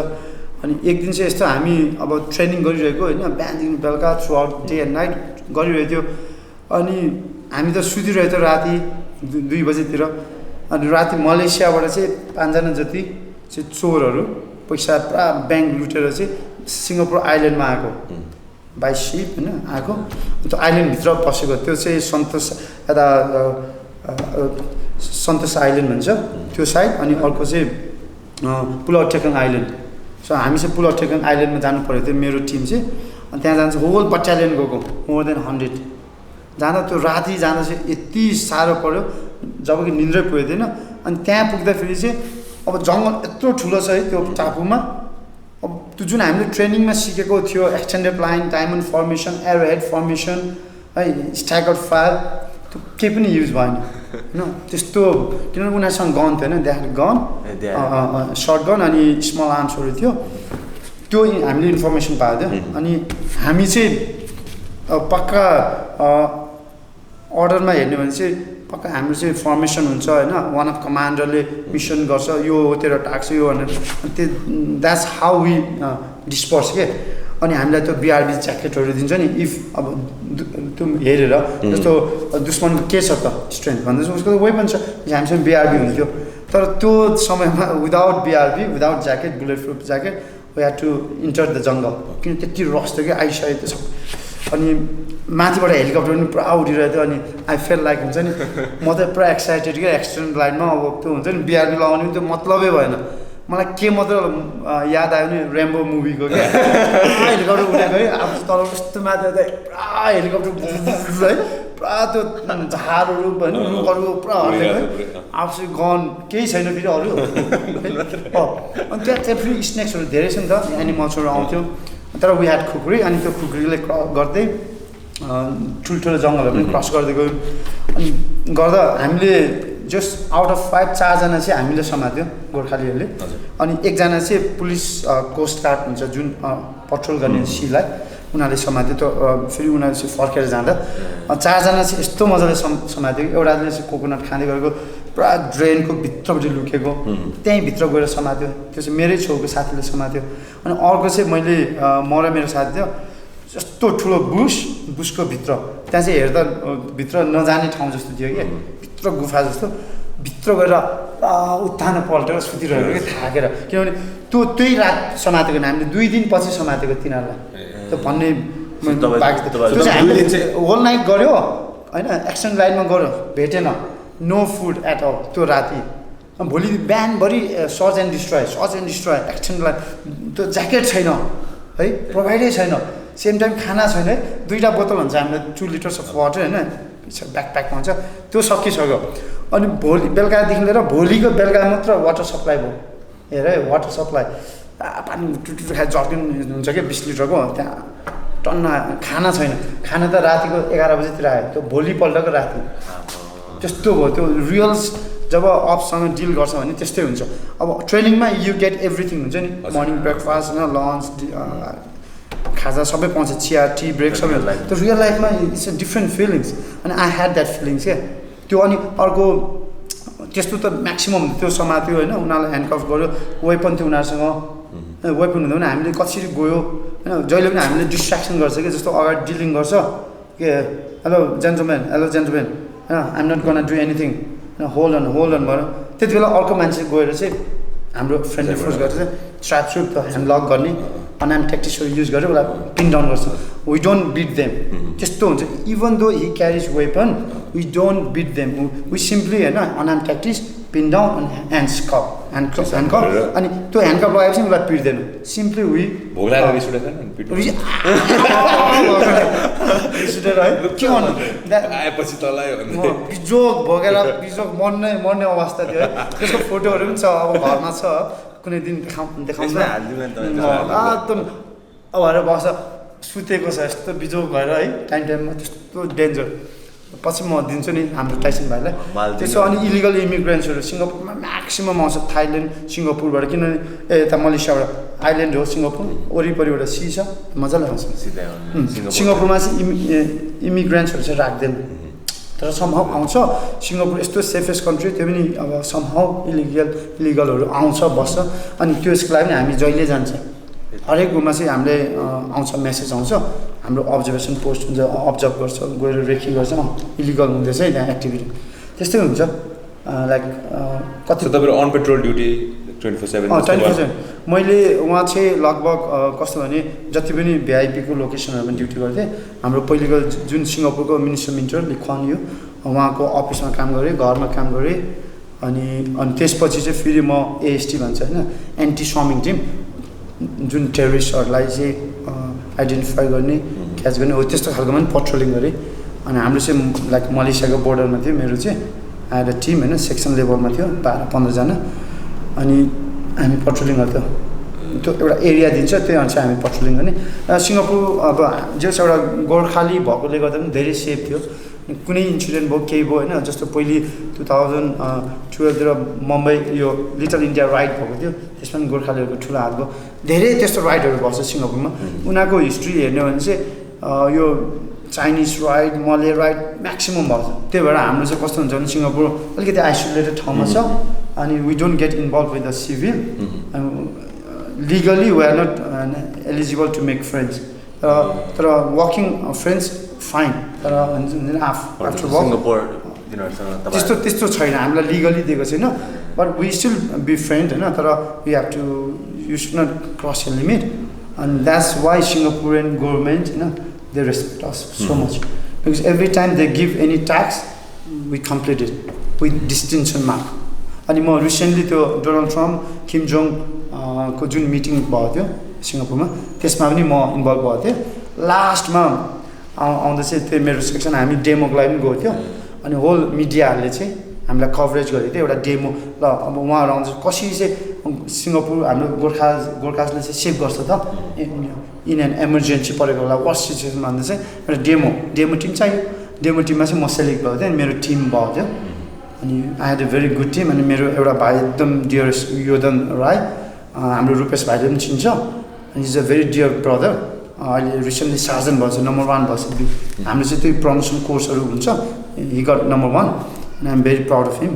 [SPEAKER 1] अनि एक दिन चाहिँ यस्तो हामी अब ट्रेनिङ गरिरहेको होइन बिहानदेखि बेलुका through out day and night गरिरहेको थियो अनि हामी त सुतिरहेको थियो राति 2 बजेतिर अनि राति मलेसियाबाट चाहिँ 5 जना जति चाहिँ चोरहरू पैसा पुरा ब्याङ्क लुटेर चाहिँ सिङ्गापुर आइल्यान्डमा आएको बाई सिप होइन आएको त्यो आइल्यान्डभित्र पसेको त्यो चाहिँ सन्तोष आइल्यान्ड भन्छ त्यो साइड अनि अर्को चाहिँ पुलाउ टेकङ आइल्यान्ड सो हामी चाहिँ पुलाउ टेकङ आइल्यान्डमा जानु परेको थियो मेरो टिम चाहिँ अनि त्यहाँ जान्छ होल बटालियन गएको मोर देन 100 जाँदा त्यो राति जाँदा चाहिँ यति साह्रो पऱ्यो जब कि निन्द्रै पुगेको थिएन अनि त्यहाँ पुग्दाखेरि चाहिँ अब जङ्गल यत्रो ठुलो छ है त्यो टापुमा अब त्यो जुन हामीले ट्रेनिङमा सिकेको थियो extended line diamond formation arrowhead formation है स्ट्यागर्ड फायर त्यो केही पनि युज भएन होइन त्यस्तो किनभने उनीहरूसँग गन थियो होइन देखाएको गन सर्ट गन अनि स्मल आर्म्सहरू थियो त्यो हामीले इन्फर्मेसन पाएको थियो अनि हामी चाहिँ पक्का अर्डरमा हेर्ने भने चाहिँ पक्का हाम्रो चाहिँ फर्मेसन हुन्छ होइन वान अफ कमान्डरले मिसन गर्छ यो तेरो टास्क यो भनेर त्यो द्याट्स हाउ वी डिस्पर्स के अनि हामीलाई त्यो बिआरबी ज्याकेटहरू दिन्छ नि इफ अब त्यो हेरेर जस्तो दुश्मनको के छ त स्ट्रेन्थ भन्दा चाहिँ उसको त वेपन छ हामीसँग बिआरबी हुन्थ्यो तर त्यो समयमा without BRB without jacket bulletproof jacket we had to enter the jungle किन त्यति रस थियो कि आइसकेको थियो अनि माथिबाट हेलिकप्टर पनि पुरा उडिरहेको थियो अनि आई फेल लाइक हुन्छ नि म त पुरा एक्साइटेड क्या एक्सटेन्ड लाइनमा अब त्यो हुन्छ नि बिआरबी लगाउने पनि त्यो मतलबै भएन मलाई के मात्र याद आयो नि रेम्बो मुभीको क्या हेलिकप्टर उडेको है अब तल कस्तो माथि पुरा हेलिकप्टर है पुरा त्यो झारहरू होइन रुखहरू पुरा हल्लेको है आफू गन केही छैन फेरि अरू अनि त्यहाँ फेरि स्नेक्सहरू धेरै छ नि त एनिमल्सहरू आउँथ्यो तर वी ह्याड खुकुरी अनि त्यो खुकुरीले गर्दै ठुल्ठुलो जङ्गलहरू पनि क्रस गर्दै गयौँ अनि गर्दा हामीले जस्ट आउट अफ 5 4जना चाहिँ हामीले समात्यो गोर्खालीहरूले अनि एकजना चाहिँ पुलिस कोस्ट गार्ड हुन्छ जुन पट्रोल गर्ने सीलाई उनीहरूले समात्यो त फेरि उनीहरू चाहिँ फर्केर जाँदा 4जना चाहिँ यस्तो मजाले समात्यो एउटाले चाहिँ कोकोनट खाँदै गरेको पुरा ड्रेनको भित्रपट्टि लुकेको त्यहीँ भित्र गएर समात्यो त्यो चाहिँ मेरै छेउको साथीले समात्यो अनि अर्को चाहिँ मैले म र मेरो साथी थियो जस्तो ठुलो बुसको भित्र त्यहाँ चाहिँ हेर्दा भित्र नजाने ठाउँ जस्तो थियो कि भित्र गुफा जस्तो भित्र गएर उत्थानो पल्टेर सुतिरहेको कि थाकेर किनभने त्यही रात समातेको हामीले 2 दिन पछि समातेको तिनीहरूलाई त्यो भन्ने होल नाइट गऱ्यो होइन एक्सन लाइनमा गऱ्यो भेटेन नो फुड एट अल त्यो राति भोलि बिहानभरि सर्च एन्ड डिस्ट्रोय एक्सनलाई त्यो ज्याकेट छैन है प्रोभाइडै छैन सेम टाइम खाना छैन है 2टा बोतल हुन्छ हामीलाई 2 लिटर्स अफ वाटर होइन ब्याकप्याकमा हुन्छ त्यो सकिसक्यो अनि भोलि बेलुकादेखि लिएर भोलिको बेलुका मात्र वाटर सप्लाई भयो हेर है वाटर सप्लाई पानी टुटुटु खाए जर्किन हुन्छ क्या 20 लिटरको त्यहाँ टन्न खाना छैन खाना त रातिको 11 बजीतिर आयो त्यो भोलिपल्टको राति त्यस्तो भयो त्यो रियल जब अफसँग डिल गर्छ भने त्यस्तै हुन्छ अब ट्रेनिङमा यु गेट एभ्रिथिङ हुन्छ नि मर्निङ ब्रेकफास्ट होइन लन्च खाजा सबै पाउँछ चिया टी ब्रेक सबै त्यो रियल लाइफमा इट्स अ डिफ्रेन्ट फिलिङ्स अनि आई ह्याड द्याट फिलिङ्स क्या त्यो अनि अर्को त्यस्तो त म्याक्सिमम् त्यो समात्यो होइन उनीहरूलाई ह्यान्डकफ गर्यो वेपन थियो उनीहरूसँग वेपन हुँदा पनि हामीले कसरी गयो होइन जहिले पनि हामीले डिस्ट्र्याक्सन गर्छ कि जस्तो अगाडि डिलिङ गर्छ के हेलो जेन्टलमेन होइन I'm not gonna do anything hold on भयो त्यति बेला अर्को मान्छे गएर चाहिँ हाम्रो फ्रेन्डले फोर्स गरेर चाहिँ स्ट्राप सुप त ह्यान्ड लक गर्ने अनआर्म ट्याक्टिक्सहरू युज गरेर उसलाई पिन डाउन गर्छ वी डोन्ट बिट देम त्यस्तो हुन्छ even though he carries weapon we don't beat them we simply होइन अनआर्म ट्याक्टिक्स पिन डाउन अनि ह्यान्डकप अनि त्यो ह्यान्डकप लगाएपछि उसलाई पिट्दैन सिम्पली वी
[SPEAKER 2] भोग्लाएर है
[SPEAKER 1] के गर्नु
[SPEAKER 2] आएपछि तलायो
[SPEAKER 1] बिजोग भोगेर बिजोग मर्ने अवस्था थियो है त्यसको फोटोहरू पनि छ अब घरमा छ कुनै दिन देखाउँछ एकदम अब बस्छ सुतेको छ यस्तो बिजोग भएर है टाइममा त्यस्तो डेन्जर पछि म दिन्छु नि हाम्रो टाइसन भाइलाई त्यसो अनि इलिगल इमिग्रेन्ट्सहरू सिङ्गापुरमा म्याक्सिमम आउँछ थाइल्यान्ड सिङ्गापुरबाट किनभने यता मलेसियाबाट आइल्यान्ड हो सिङ्गापुर वरिपरिबाट सी छ मजाले आउँछ सिङ्गापुरमा चाहिँ इमिग्रेन्ट्सहरू चाहिँ राख्दैन तर समहाउ आउँछ सिङ्गापुर यस्तो सेफेस्ट कन्ट्री त्यो पनि अब समहाउ इलिगलहरू आउँछ बस्छ अनि त्यसको लागि पनि हामी जहिले जान्छ हरेक गुमा चाहिँ हामीले आउँछ मेसेज आउँछ हाम्रो अब्जर्भेसन पोस्ट हुन्छ अब्जर्भ गर्छ गएर रेकी गर्छ इलिगल हुँदैछ है त्यहाँ एक्टिभिटी त्यस्तै हुन्छ लाइक कति
[SPEAKER 2] तपाईँहरू अन पेट्रोल ड्युटी 24/7
[SPEAKER 1] मैले उहाँ चाहिँ लगभग कस्तो भने जति पनि भिआइपीको लोकेसनहरूमा ड्युटी गर्थेँ हाम्रो पहिलेको जुन सिङ्गापुरको मिनिस्टर मिन्टर लिख्वान यो उहाँको अफिसमा काम गरेँ घरमा काम गरेँ अनि त्यसपछि चाहिँ फेरि म एएसटी भन्छ होइन एन्टी स्वर्मिङ टिम जुन टेरोरिस्टहरूलाई चाहिँ आइडेन्टिफाई गर्ने क्याच गर्ने हो त्यस्तो खालकोमा पनि पट्रोलिङ गरेँ अनि हाम्रो चाहिँ लाइक मलेसियाको बोर्डरमा थियो मेरो चाहिँ आएर टिम होइन सेक्सन लेभलमा थियो 12-15 जना अनि हामी पट्रोलिङ गर्थ्यो त्यो एउटा एरिया दिन्छ त्यही अनुसार हामी पट्रोलिङ गर्ने सिङ्गापुर अब जस एउटा गोर्खाली भएकोले गर्दा पनि धेरै सेफ थियो कुनै इन्सिडेन्ट भयो केही भयो होइन जस्तो पहिले 2012तिर मुम्बई यो लिटल इन्डिया राइड भएको थियो त्यसमा पनि गोर्खालीहरूको ठुलो हात भयो धेरै त्यस्तो राइडहरू भएको छ सिङ्गापुरमा उनीहरूको हिस्ट्री हेर्ने हो भने चाहिँ यो चाइनिज राइड मले राइड म्याक्सिमम् भएको छ त्यही भएर हाम्रो चाहिँ कस्तो हुन्छ भने सिङ्गापुर अलिकति आइसोलेटेड ठाउँमा छ अनि we don't get involve with the civil legally we are not eligible to make friends तर वर्किङ फ्रेन्ड्स फाइन तर आफ्टर वर्क त्यस्तो छैन हामीलाई लिगली दिएको छैन but we still be friend होइन तर we have to you should not cross your limit and that's why Singaporean government होइन they respect us so much because every time they give any tax we completed with distinction mark अनि म recently त्यो Donald Trump किम Jong को जुन meeting भएको थियो सिङ्गापुरमा त्यसमा पनि म इन्भल्भ भएको थिएँ लास्टमा आउँदा चाहिँ त्यो मेरो सेक्सन हामी डेमोको लागि पनि गएको थियो अनि होल मिडियाहरूले चाहिँ हामीलाई कभरेज गरेको थियो एउटा डेमो ल अब उहाँहरू आउँछ कसरी चाहिँ सिङ्गापुर हाम्रो गोर्खाजले चाहिँ सेभ गर्छ त इन एन इमर्जेन्सी परेको बेला वर्स्ट सिचुएसन भन्दा चाहिँ एउटा डेमो टिम चाहियो डेमो टिममा चाहिँ म सेलेक्ट भएको थिएँ अनि मेरो टिम भएको थियो अनि I had a very good team अनि मेरो एउटा भाइ एकदम डियरेस्ट योदन राई हाम्रो रूपेश भाइले पनि चिन्छ is a very dear brother अहिले रिसेन्टली सार्जन भएछ नम्बर 1 भएछ हाम्रो चाहिँ त्यही प्रमोसन कोर्सहरू हुन्छ he got number 1 and I am very proud of him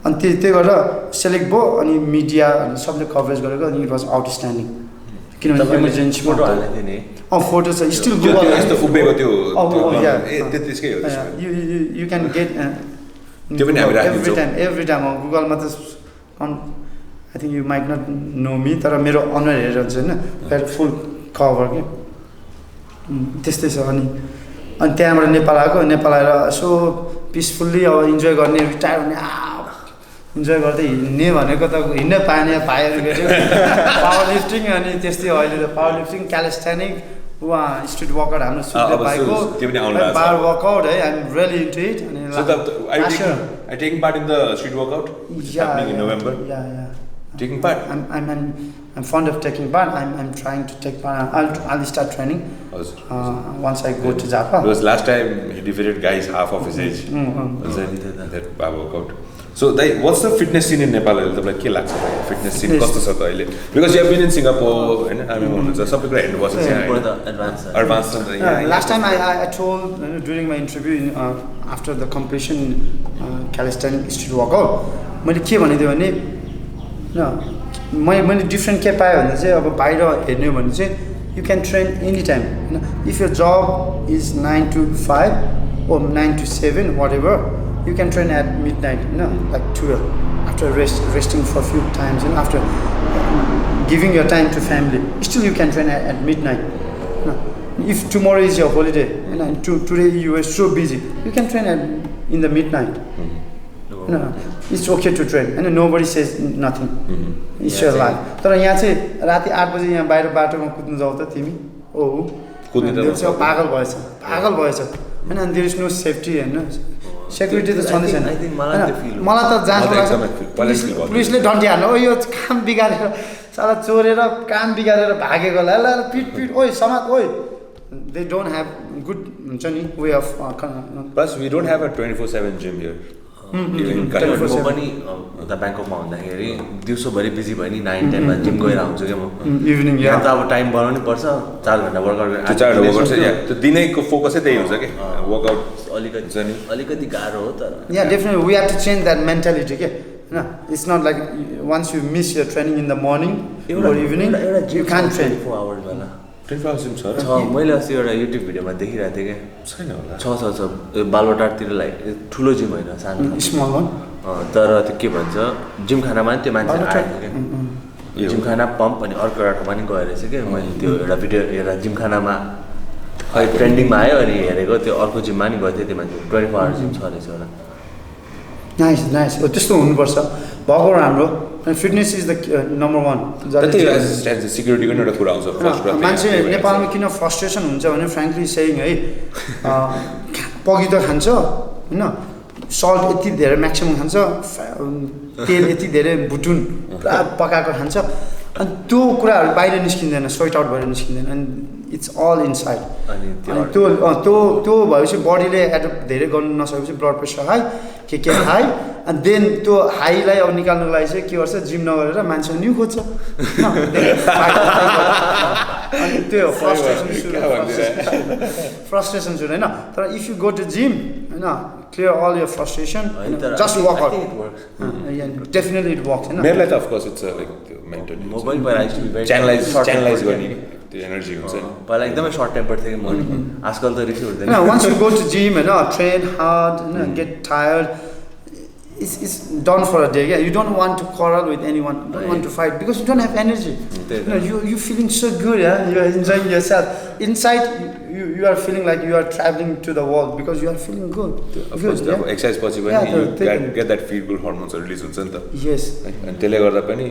[SPEAKER 1] अनि त्यही गरेर सेलेक्ट भयो अनि मिडिया सबले कभरेज गरेको अनि इट वाज आउटस्ट्यान्डिङ किनभने इमर्जेन्सी फोटो फोटो छ still you can get every time गुगलमा त I think you might not know me तर मेरो अनुहार हेरेर हुन्छ होइन फुल कभर कि त्यस्तै छ अनि त्यहाँबाट नेपाल आएर यसो पिसफुल्ली अब इन्जोय गर्ने रिटायर हुने इन्जोय गर्दै हिँड्ने भनेको त हिँड्न पाएर गयो पावर लिफ्टिङ अनि त्यस्तै अहिले त पावर लिफ्टिङ क्यालिस्थेनिक उहाँ स्ट्रिट वर्कआउट हाम्रो सुत्दै पाएको बार वर्कआउट है आइएम रियली इन्टु इट अनि
[SPEAKER 2] I taking part in the street workout happening in November.
[SPEAKER 1] Yeah.
[SPEAKER 2] Taking part.
[SPEAKER 1] I'm fond of taking part. I'm trying to take part. I'll start training once I go to Jhapa.
[SPEAKER 2] Because last time he defeated guys half of his age. Was that bar workout. So what's the fitness scene in Nepal? Like के लाग्छ fitness scene कस्तो छ त अहिले? Because you have been in Singapore and I mean सबै कुरा हेर्नु पर्छ यहाँ. Advanced.
[SPEAKER 1] Last time I told during my interview after the completion calisthenics street workout मैले के भनिदिएँ भने मैले डिफ्रेन्ट के पाएँ भन्दा चाहिँ अब बाहिर हेर्ने हो भने चाहिँ you can train anytime. If your job is 9 to 5 or 9 to 7 whatever, you can train at midnight, like 12 after resting for a few times and after giving your time to family, still you can train at midnight. If tomorrow is your holiday and today you are so busy, you can train in the midnight. It's okay to train and nobody says nothing. It's your life. तर यहाँ चाहिँ राति 8 बजे यहाँ बाहिर बाटोमा कुद्नु जाऊ त तिमी पागल भएछ हैन देयर इज नो सेफ्टी हैन सेक्युरिटी त छँदै छैन मलाई त जाँच लाग्छ पुलिसले डन्डी हाल्नु ओ यो काम बिगारेर साला चोरेर काम बिगारेर भागेकोलाई ल पिट ओइ समाज ओइ they don't have good way of
[SPEAKER 2] plus we don't have a 24/7 gym here.
[SPEAKER 3] म पनि उता ब्याङ्ककमा हुँदाखेरि दिउँसोभरि बिजी भयो नि 9-10 मा जिम गएर आउँछु क्या म
[SPEAKER 1] इभिनिङ
[SPEAKER 3] यहाँ त अब टाइम बनाउनै पर्छ 4 घण्टा वर्कआउट
[SPEAKER 2] त्यो दिनैको फोकसै त्यही हुन्छ कि वर्कआउट
[SPEAKER 3] अलिकति गाह्रो हो तर
[SPEAKER 1] definitely we have to change that mentality के हैन it's not like once you miss your training in the morning or evening you can't train
[SPEAKER 3] 4 hours वाला
[SPEAKER 2] 24 hours gym
[SPEAKER 3] छ मैले अस्ति एउटा युट्युब भिडियोमा देखिरहेको थिएँ क्या
[SPEAKER 2] छैन होला
[SPEAKER 3] छ बालुवाटारतिर लाइक ठुलो जिम होइन सानो
[SPEAKER 1] स्मल वन
[SPEAKER 3] तर त्यो के भन्छ जिम खानामा त्यो मान्छे आएको क्या जिम खाना पम्प अनि अर्को एउटा ठाउँमा नि गएर चाहिँ क्या मैले त्यो एउटा भिडियो एउटा जिम खानामा ट्रेन्डिङमा आयो अनि हेरेको त्यो अर्को जिममा नि गएको थियो त्यो मान्छे 24 आवर जिम छ रहेछ एउटा
[SPEAKER 1] नाइस त्यस्तो हुनुपर्छ भएको राम्रो फिटनेस इज द नम्बर
[SPEAKER 2] 1 सिक्युरिटीको एउटा कुरा आउँछ
[SPEAKER 1] मान्छे नेपालमा किन फ्रस्ट्रेसन हुन्छ भने फ्रेङ्कली सेइङ है पगी त खान्छ होइन सल्ट यति धेरै म्याक्सिमम खान्छ तेल यति धेरै भुटुन पुरा पकाएको खान्छ अनि त्यो कुराहरू बाहिर निस्किँदैन स्वेट आउट भएर निस्किँदैन अनि इट्स अल इनसाइड अनि त्यो भएपछि बडीले एडप्ट धेरै गर्नु नसकेपछि ब्लड प्रेसर हाई के हाई अनि देन त्यो हाईलाई अब निकाल्नुको लागि चाहिँ के गर्छ जिम नगरेर मान्छे न्यू खोज्छ अनि त्यो फ्रस्ट्रेसन सुरु होइन तर if you go to gym होइन clear all your frustration just work out definitely it works होइन
[SPEAKER 2] मेरोलाई त of course it's like mentally
[SPEAKER 3] mobile
[SPEAKER 2] channelize गर्ने त्यो एनर्जी हुन्छ
[SPEAKER 3] पहिला एकदमै सर्ट टेम्पर थियो कि म आजकल त रिस उठ्दैन
[SPEAKER 1] once you go to gym होइन ट्रेन हार्ड होइन get tired it's done for a day. Yeah, you don't want to quarrel with anyone. You don't want to fight because you don't have energy. You're feeling so good. Yeah, you are enjoying yourself. Inside, you are feeling like you are traveling to the world because you are feeling good.
[SPEAKER 2] Of course, exercise possible. You get that feel good hormones release हुन्छ नि त.
[SPEAKER 1] Yes.
[SPEAKER 2] अनि त्यसले गर्दा पनि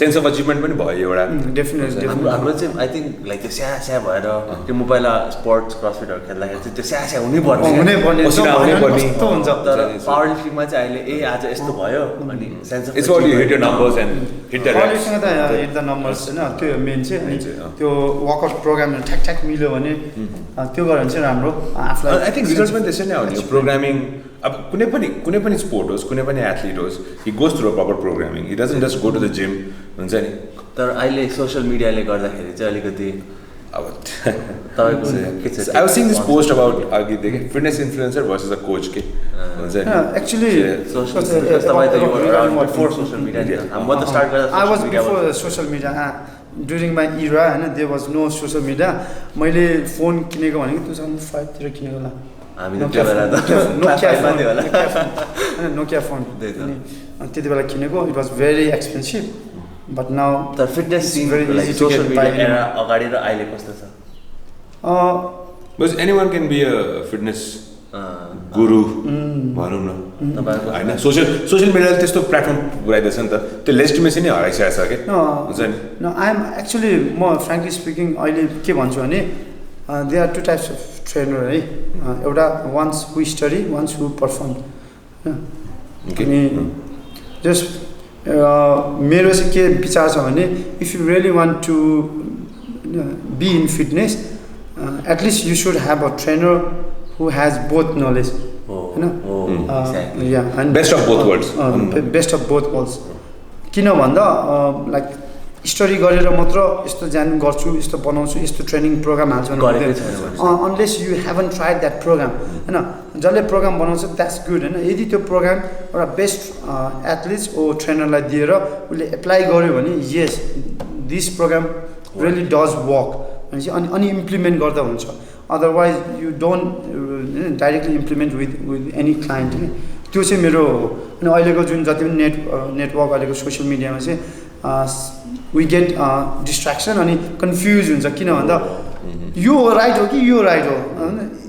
[SPEAKER 2] sense of achievement पनि भयो एउटा.
[SPEAKER 1] Definitely.
[SPEAKER 3] हाम्रो चाहिँ आई थिङ्क लाइक त्यो स्या भएर त्यो म पहिला स्पोर्ट्स क्रसफिटहरू खेल्दाखेरि चाहिँ त्यो स्या हुनै पर्ने
[SPEAKER 1] कस्तो हुन्छ
[SPEAKER 3] तर पावर लिफ्टिङमा चाहिँ अहिले आज यस्तो भयो अनि sense of
[SPEAKER 2] its what you hit your numbers and hit the
[SPEAKER 1] reps त हिट द नम्बर्स हैन त्यो मेन चाहिँ अनि त्यो वर्कआउट प्रोग्रामहरु ठ्याक मिल्यो भने त्यो गरे भने चाहिँ राम्रो आफुलाई
[SPEAKER 2] आई थिंक रिजल्ट्स पनि त्यसै नै आउने हो प्रोग्रामिङ अब कुनै पनि स्पोर्ट होस् कुनै पनि एथलीट होस् he goes through a proper programming he doesn't just go to the gym हुन्छ नि
[SPEAKER 3] तर अहिले सोशल मिडियाले गर्दाखेरि चाहिँ अलिकति
[SPEAKER 2] अब तपाईको के छ I was seeing this post about अघि देखे fitness influencer versus a coach के हुन्छ नि
[SPEAKER 1] एक्चुअली
[SPEAKER 3] सोशल तपाईँ त यो बिफोर सोशल मिडिया म त स्टार्ट गर्दा
[SPEAKER 1] I was before social media during my era हैन there was no social media मैले फोन किनेको भनेको 2005 तिर किनेको होला
[SPEAKER 3] हामी त त्यो बेला त
[SPEAKER 1] नोकिया फोन त्यति बेला किनेको it was very expensive but now
[SPEAKER 3] the fitness scene like social media era अगाडि र अहिले कस्तो छ
[SPEAKER 2] Because anyone can be a fitness गुरु भनौँ न
[SPEAKER 3] तपाईँको
[SPEAKER 2] होइन सोसियल मिडियाले त्यस्तो प्लेटफर्म पुऱ्याइदिएछ नि त त्यो लेजिटिमेसी नै हराइसकेको छ कि हुन्छ नि
[SPEAKER 1] No, I'm actually more frankly speaking, अहिले के भन्छु भने there are two types of trainer है एउटा ones who study, ones who perform. अनि just मेरो चाहिँ के विचार छ भने if you really want to be in fitness, at least you should have a trainer who has both knowledge.
[SPEAKER 3] exactly.
[SPEAKER 1] Yeah, and
[SPEAKER 2] Best of both worlds.
[SPEAKER 1] Best of both worlds. किन भन्दा like study गरेर मात्र यस्तो जान गर्छु यस्तो बनाउँछु यस्तो ट्रेनिङ प्रोग्राम हाल्छु भने unless you haven't tried that program होइन जसले प्रोग्राम बनाउँछ द्याट्स गुड होइन यदि त्यो प्रोग्राम एउटा बेस्ट एथलिट्स ओ ट्रेनरलाई दिएर उसले एप्लाई गर्यो भने yes this program really does work भनेपछि अनि इम्प्लिमेन्ट गर्दा हुन्छ otherwise you don't directly implement with any client त्यो चाहिँ मेरो अनि अहिलेको जुन जति पनि नेटवर्क अहिलेको सोसियल मिडियामा चाहिँ वी गेट डिस्ट्र्याक्सन अनि कन्फ्युज हुन्छ किन भन्दा यो राइट हो कि यो राइट हो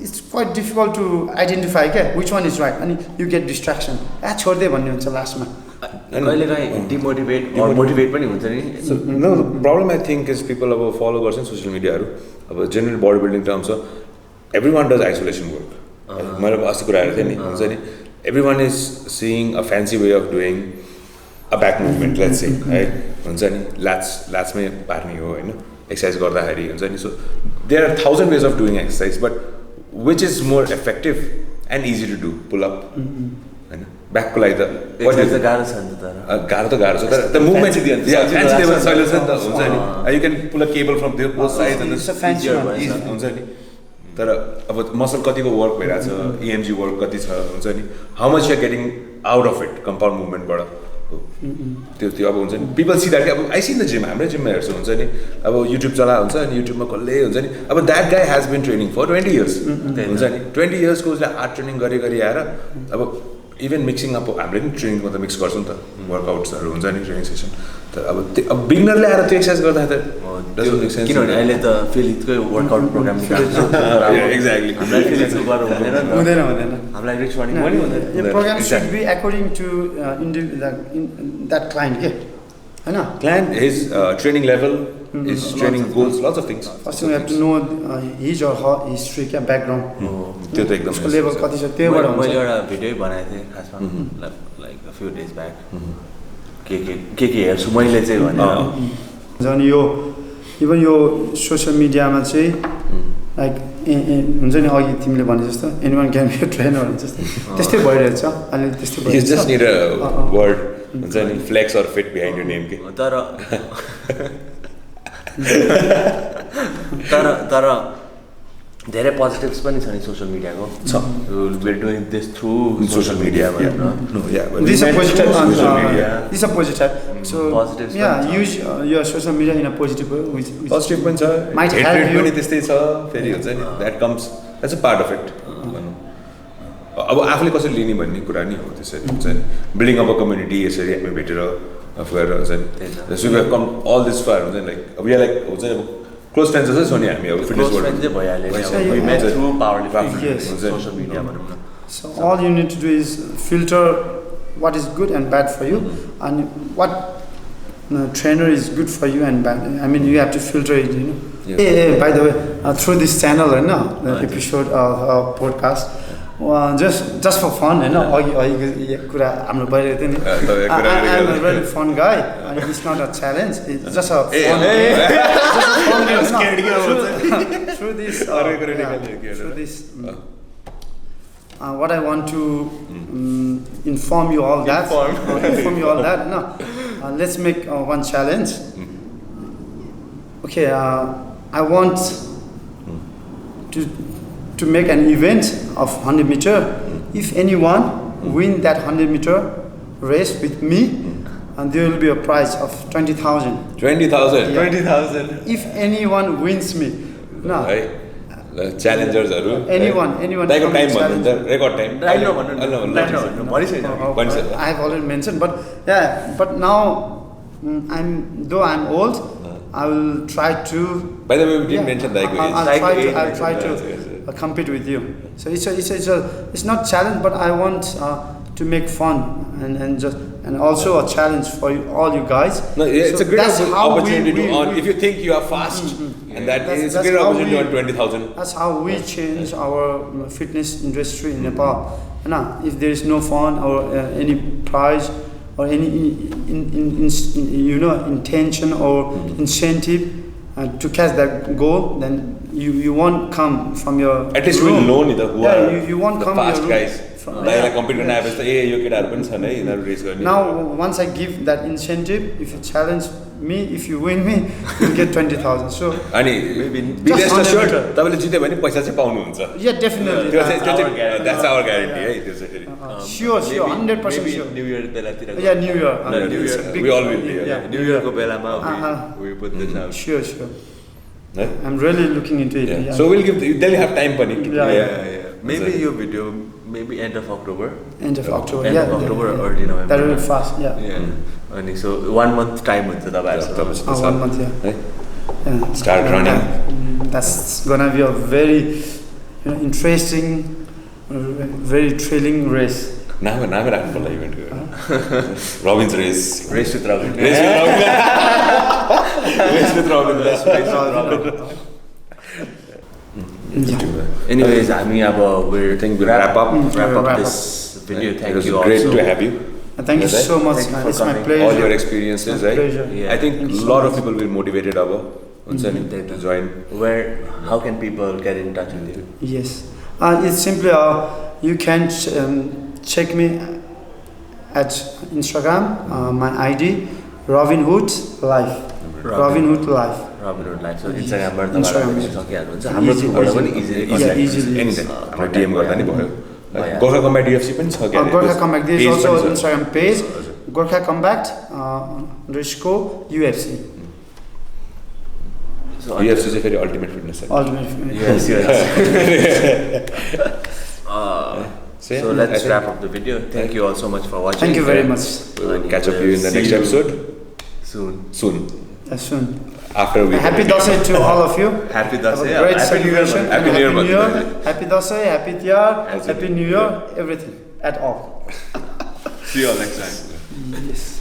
[SPEAKER 1] it's quite difficult to identify क्या विच वान इज राइट अनि यु गेट डिस्ट्र्याक्सन छोडिदिए भन्ने हुन्छ लास्टमा
[SPEAKER 3] कहिलेकाहीँ डिमोटिभेट मोटिभेट पनि हुन्छ नि
[SPEAKER 2] no problem I think is people अब फलो गर्छन् सोसियल मिडियाहरू अब जेनरल बडी बिल्डिङ टर्म्स छ everyone does isolation work मैले अस्ति कुरा हेरेको थिएँ नि हुन्छ नि everyone is seeing a fancy way of doing a back movement let's say है हुन्छ नि ल्याट्समै पार्ने हो होइन एक्सर्साइज गर्दाखेरि हुन्छ नि so there are 1000 ways of doing exercise but which is more effective and easy to do pull up होइन ब्याकको लागि त
[SPEAKER 3] गाह्रो छ नि त
[SPEAKER 2] गाह्रो छ तर द मुभमेन्ट सजिलो छ नि त हुन्छ नि you can pull a cable from त्यो बोथ साइड हुन्छ नि तर अब मसल कतिको वर्क भइरहेको छ इएमजी वर्क कति छ हुन्छ नि how much you're getting out of it compound मुभमेन्टबाट त्यो अब हुन्छ नि पिपल सी द्याट अब आई सी द जिम हाम्रै जिममा हेर्छु हुन्छ नि अब युट्युब चला हुन्छ अनि युट्युबमा कसले हुन्छ नि अब that guy has been training for 20 years हुन्छ नि 20 yearsको उसले हार्ड ट्रेनिङ गरी आएर अब इभन मिक्सिङ अब हामीले पनि ट्रेनिङमा त मिक्स गर्छौँ नि त वर्कआउट्सहरू हुन्छ नि ट्रेनिङ सेसन तर अब त्यो अब बिगनरले आएर त्यो एक्सर्साइज गर्दाखेरि त
[SPEAKER 3] किनभने अहिले त फिलिटकै वर्कआउट प्रोग्राम
[SPEAKER 2] एक्ज्याक्टली
[SPEAKER 3] हामीलाई फिलिटको गर्नु
[SPEAKER 1] हुँदैन
[SPEAKER 3] हामीलाई रिक्स वार्निङ पनि हुँदैन
[SPEAKER 1] यो program should be according to that client के होइन
[SPEAKER 2] client his training level his training goals lots of things
[SPEAKER 1] first you have to know his or her history क्या background
[SPEAKER 2] त्यो त एकदम
[SPEAKER 1] उसको लेभल कति छ त्योबाट हुन्छ
[SPEAKER 3] मैले एउटा भिडियो बनाएको थिएँ खासमा like a few days back के हेर्छु मैले चाहिँ भनेर
[SPEAKER 1] झन् यो इभन यो सोसियल मिडियामा चाहिँ लाइक हुन्छ नि अघि तिमीले भने जस्तो anyone can be a trainer हुन्छ जस्तो त्यस्तै भइरहेछ अहिले त्यस्तै
[SPEAKER 2] you just need a word हुन्छ नि flex or fit behind your name के
[SPEAKER 3] तर धेरै पोजिटिभ्स पनि छ नि सोसियल मिडियाको
[SPEAKER 2] छ
[SPEAKER 3] we are doing this through social media भनेर
[SPEAKER 1] These are positive. These are positive. So
[SPEAKER 3] Positives
[SPEAKER 1] yeah, use your social media in a positive way.
[SPEAKER 2] Positive पनि छ
[SPEAKER 1] Might
[SPEAKER 2] hate
[SPEAKER 1] help
[SPEAKER 2] rate
[SPEAKER 1] you.
[SPEAKER 2] पनि त्यस्तै छ फेरि हुन्छ नि that comes that's a part of it भनौँ अब आफूले कसरी लिने भन्ने कुरा नि हो त्यसरी हुन्छ नि बिल्डिङ अफ अ कम्युनिटी यसरी हामी भेटेर आफू गएर हुन्छ नि so we come all this far हुन्छ नि लाइक अब यहाँ लाइक हुन्छ नि अब क्लोज फ्रेन्ड्स जस्तै छ नि हामी अब फिटनेस वर्ल्ड
[SPEAKER 3] चाहिँ भइहाल्यो we met through powerlifting social media भनौँ न
[SPEAKER 1] So all you need to do is filter what is good and bad for you, and what trainer is good for you and bad. I mean, you have to filter it, you know.
[SPEAKER 2] Yeah.
[SPEAKER 1] Hey, by the way, through this channel, you know, the episode podcast, just for fun, you know, kura hamro bhaireko थियो नि. I'm a very fun guy, and it's not a challenge. It's just a fun game. Just a fun game. Through this. What I want to inform you all that. No, let's make one challenge. Okay, I want to make an event of 100 meter. If anyone win that 100 meter race with me, and there will be a prize of 20,000.
[SPEAKER 2] 20,000
[SPEAKER 1] 20,000. If anyone wins me, no.
[SPEAKER 2] च्यालेन्जर्सहरू
[SPEAKER 1] Anyone.
[SPEAKER 2] दाइको time भन्नुहुन्छ record time
[SPEAKER 3] time नभन्नु भनिसक्यो
[SPEAKER 1] I have already mentioned, but now though I'm old, I will try to.
[SPEAKER 2] By the way, we didn't mention Daiko age.
[SPEAKER 1] I'll try to compete with you. So it's not challenge, but I want to make fun and also a challenge for all you guys.
[SPEAKER 2] No, yeah, it's
[SPEAKER 1] so
[SPEAKER 2] a great opportunity to earn.
[SPEAKER 1] we,
[SPEAKER 2] if you think you are fast, and it's a great opportunity to earn 20,000.
[SPEAKER 1] That's how we change our fitness industry in Nepal. And if there is no fun or any prize or any intention or incentive to catch that goal, then you won't come from your
[SPEAKER 2] at least
[SPEAKER 1] room.
[SPEAKER 2] we'll know who are
[SPEAKER 1] you won't
[SPEAKER 2] the
[SPEAKER 1] come
[SPEAKER 2] fast
[SPEAKER 1] your room.
[SPEAKER 2] guys. Compete गर्न आएपछि त यो केटाहरु पनि छन् है यिनीहरु race गर्ने.
[SPEAKER 1] Now once I give that incentive, if you challenge me, if you win me, you get 20,000. So
[SPEAKER 2] अनि be rest assured तपाईले जित्यो भने पैसा चाहिँ पाउनुहुन्छ.
[SPEAKER 1] Yeah, definitely.
[SPEAKER 2] That's our guarantee है त्यो चाहिँ.
[SPEAKER 1] Sure, 100% sure.
[SPEAKER 3] New Year बेलातिर.
[SPEAKER 1] Yeah, New Year.
[SPEAKER 2] We all will be.
[SPEAKER 3] New Year को बेलामा we put this out.
[SPEAKER 1] Sure. I'm really looking into it.
[SPEAKER 2] Yeah. So we'll they'll have time pani.
[SPEAKER 1] Yeah.
[SPEAKER 3] Maybe your video, maybe end of October.
[SPEAKER 1] End of October.
[SPEAKER 3] End of October or early November.
[SPEAKER 1] That will be fast. Yeah.
[SPEAKER 3] And so 1 month time हुन्छ तपाईहरुसँग.
[SPEAKER 1] 1 month, yeah.
[SPEAKER 2] Start running.
[SPEAKER 1] That's gonna be a very interesting, very thrilling race.
[SPEAKER 2] नाम राख्नु पर्ला इभेन्टको. Robin's race.
[SPEAKER 3] Race with Robin.
[SPEAKER 2] Race with Robin.
[SPEAKER 3] Anyways, हामी अब we're
[SPEAKER 2] wrap up
[SPEAKER 3] this video. Thank you all.
[SPEAKER 2] Great to have you.
[SPEAKER 1] Thank you so much. It's my pleasure.
[SPEAKER 2] All your experiences, right?
[SPEAKER 1] Yeah.
[SPEAKER 2] I think a lot of people will be motivated to join.
[SPEAKER 3] How can people get in touch with you?
[SPEAKER 1] Yes, it's simply you can check me at Instagram. My ID Robinhood Life. Robinhood Life.
[SPEAKER 3] Robinhood Life. So Instagram बाट तपाईहरुले सकिहाल्नुहुन्छ. हाम्रो थ्रुबाट पनि easily contact
[SPEAKER 1] easily.
[SPEAKER 2] हाम्रो DM गर्दा नि भयो. Gorkha Combat UFC पनि छ के.
[SPEAKER 1] Gorkha Combat. There is also an Instagram page. Gorkha Combat _UFC.
[SPEAKER 2] So UFC is a very ultimate fitness.
[SPEAKER 1] Ultimate fitness.
[SPEAKER 3] Yes. So let's wrap up the video. Thank you all so much for watching.
[SPEAKER 1] Thank you very much.
[SPEAKER 2] We'll catch up you in the next episode.
[SPEAKER 3] Soon.
[SPEAKER 2] After we
[SPEAKER 1] Happy Dasai to all of you.
[SPEAKER 3] Happy Dasai.
[SPEAKER 1] Great celebration.
[SPEAKER 2] Happy New Year.
[SPEAKER 1] Happy Dasai. Happy Tiyar. Happy New Year. Everything. At all.
[SPEAKER 3] See you all next time.
[SPEAKER 1] Yes.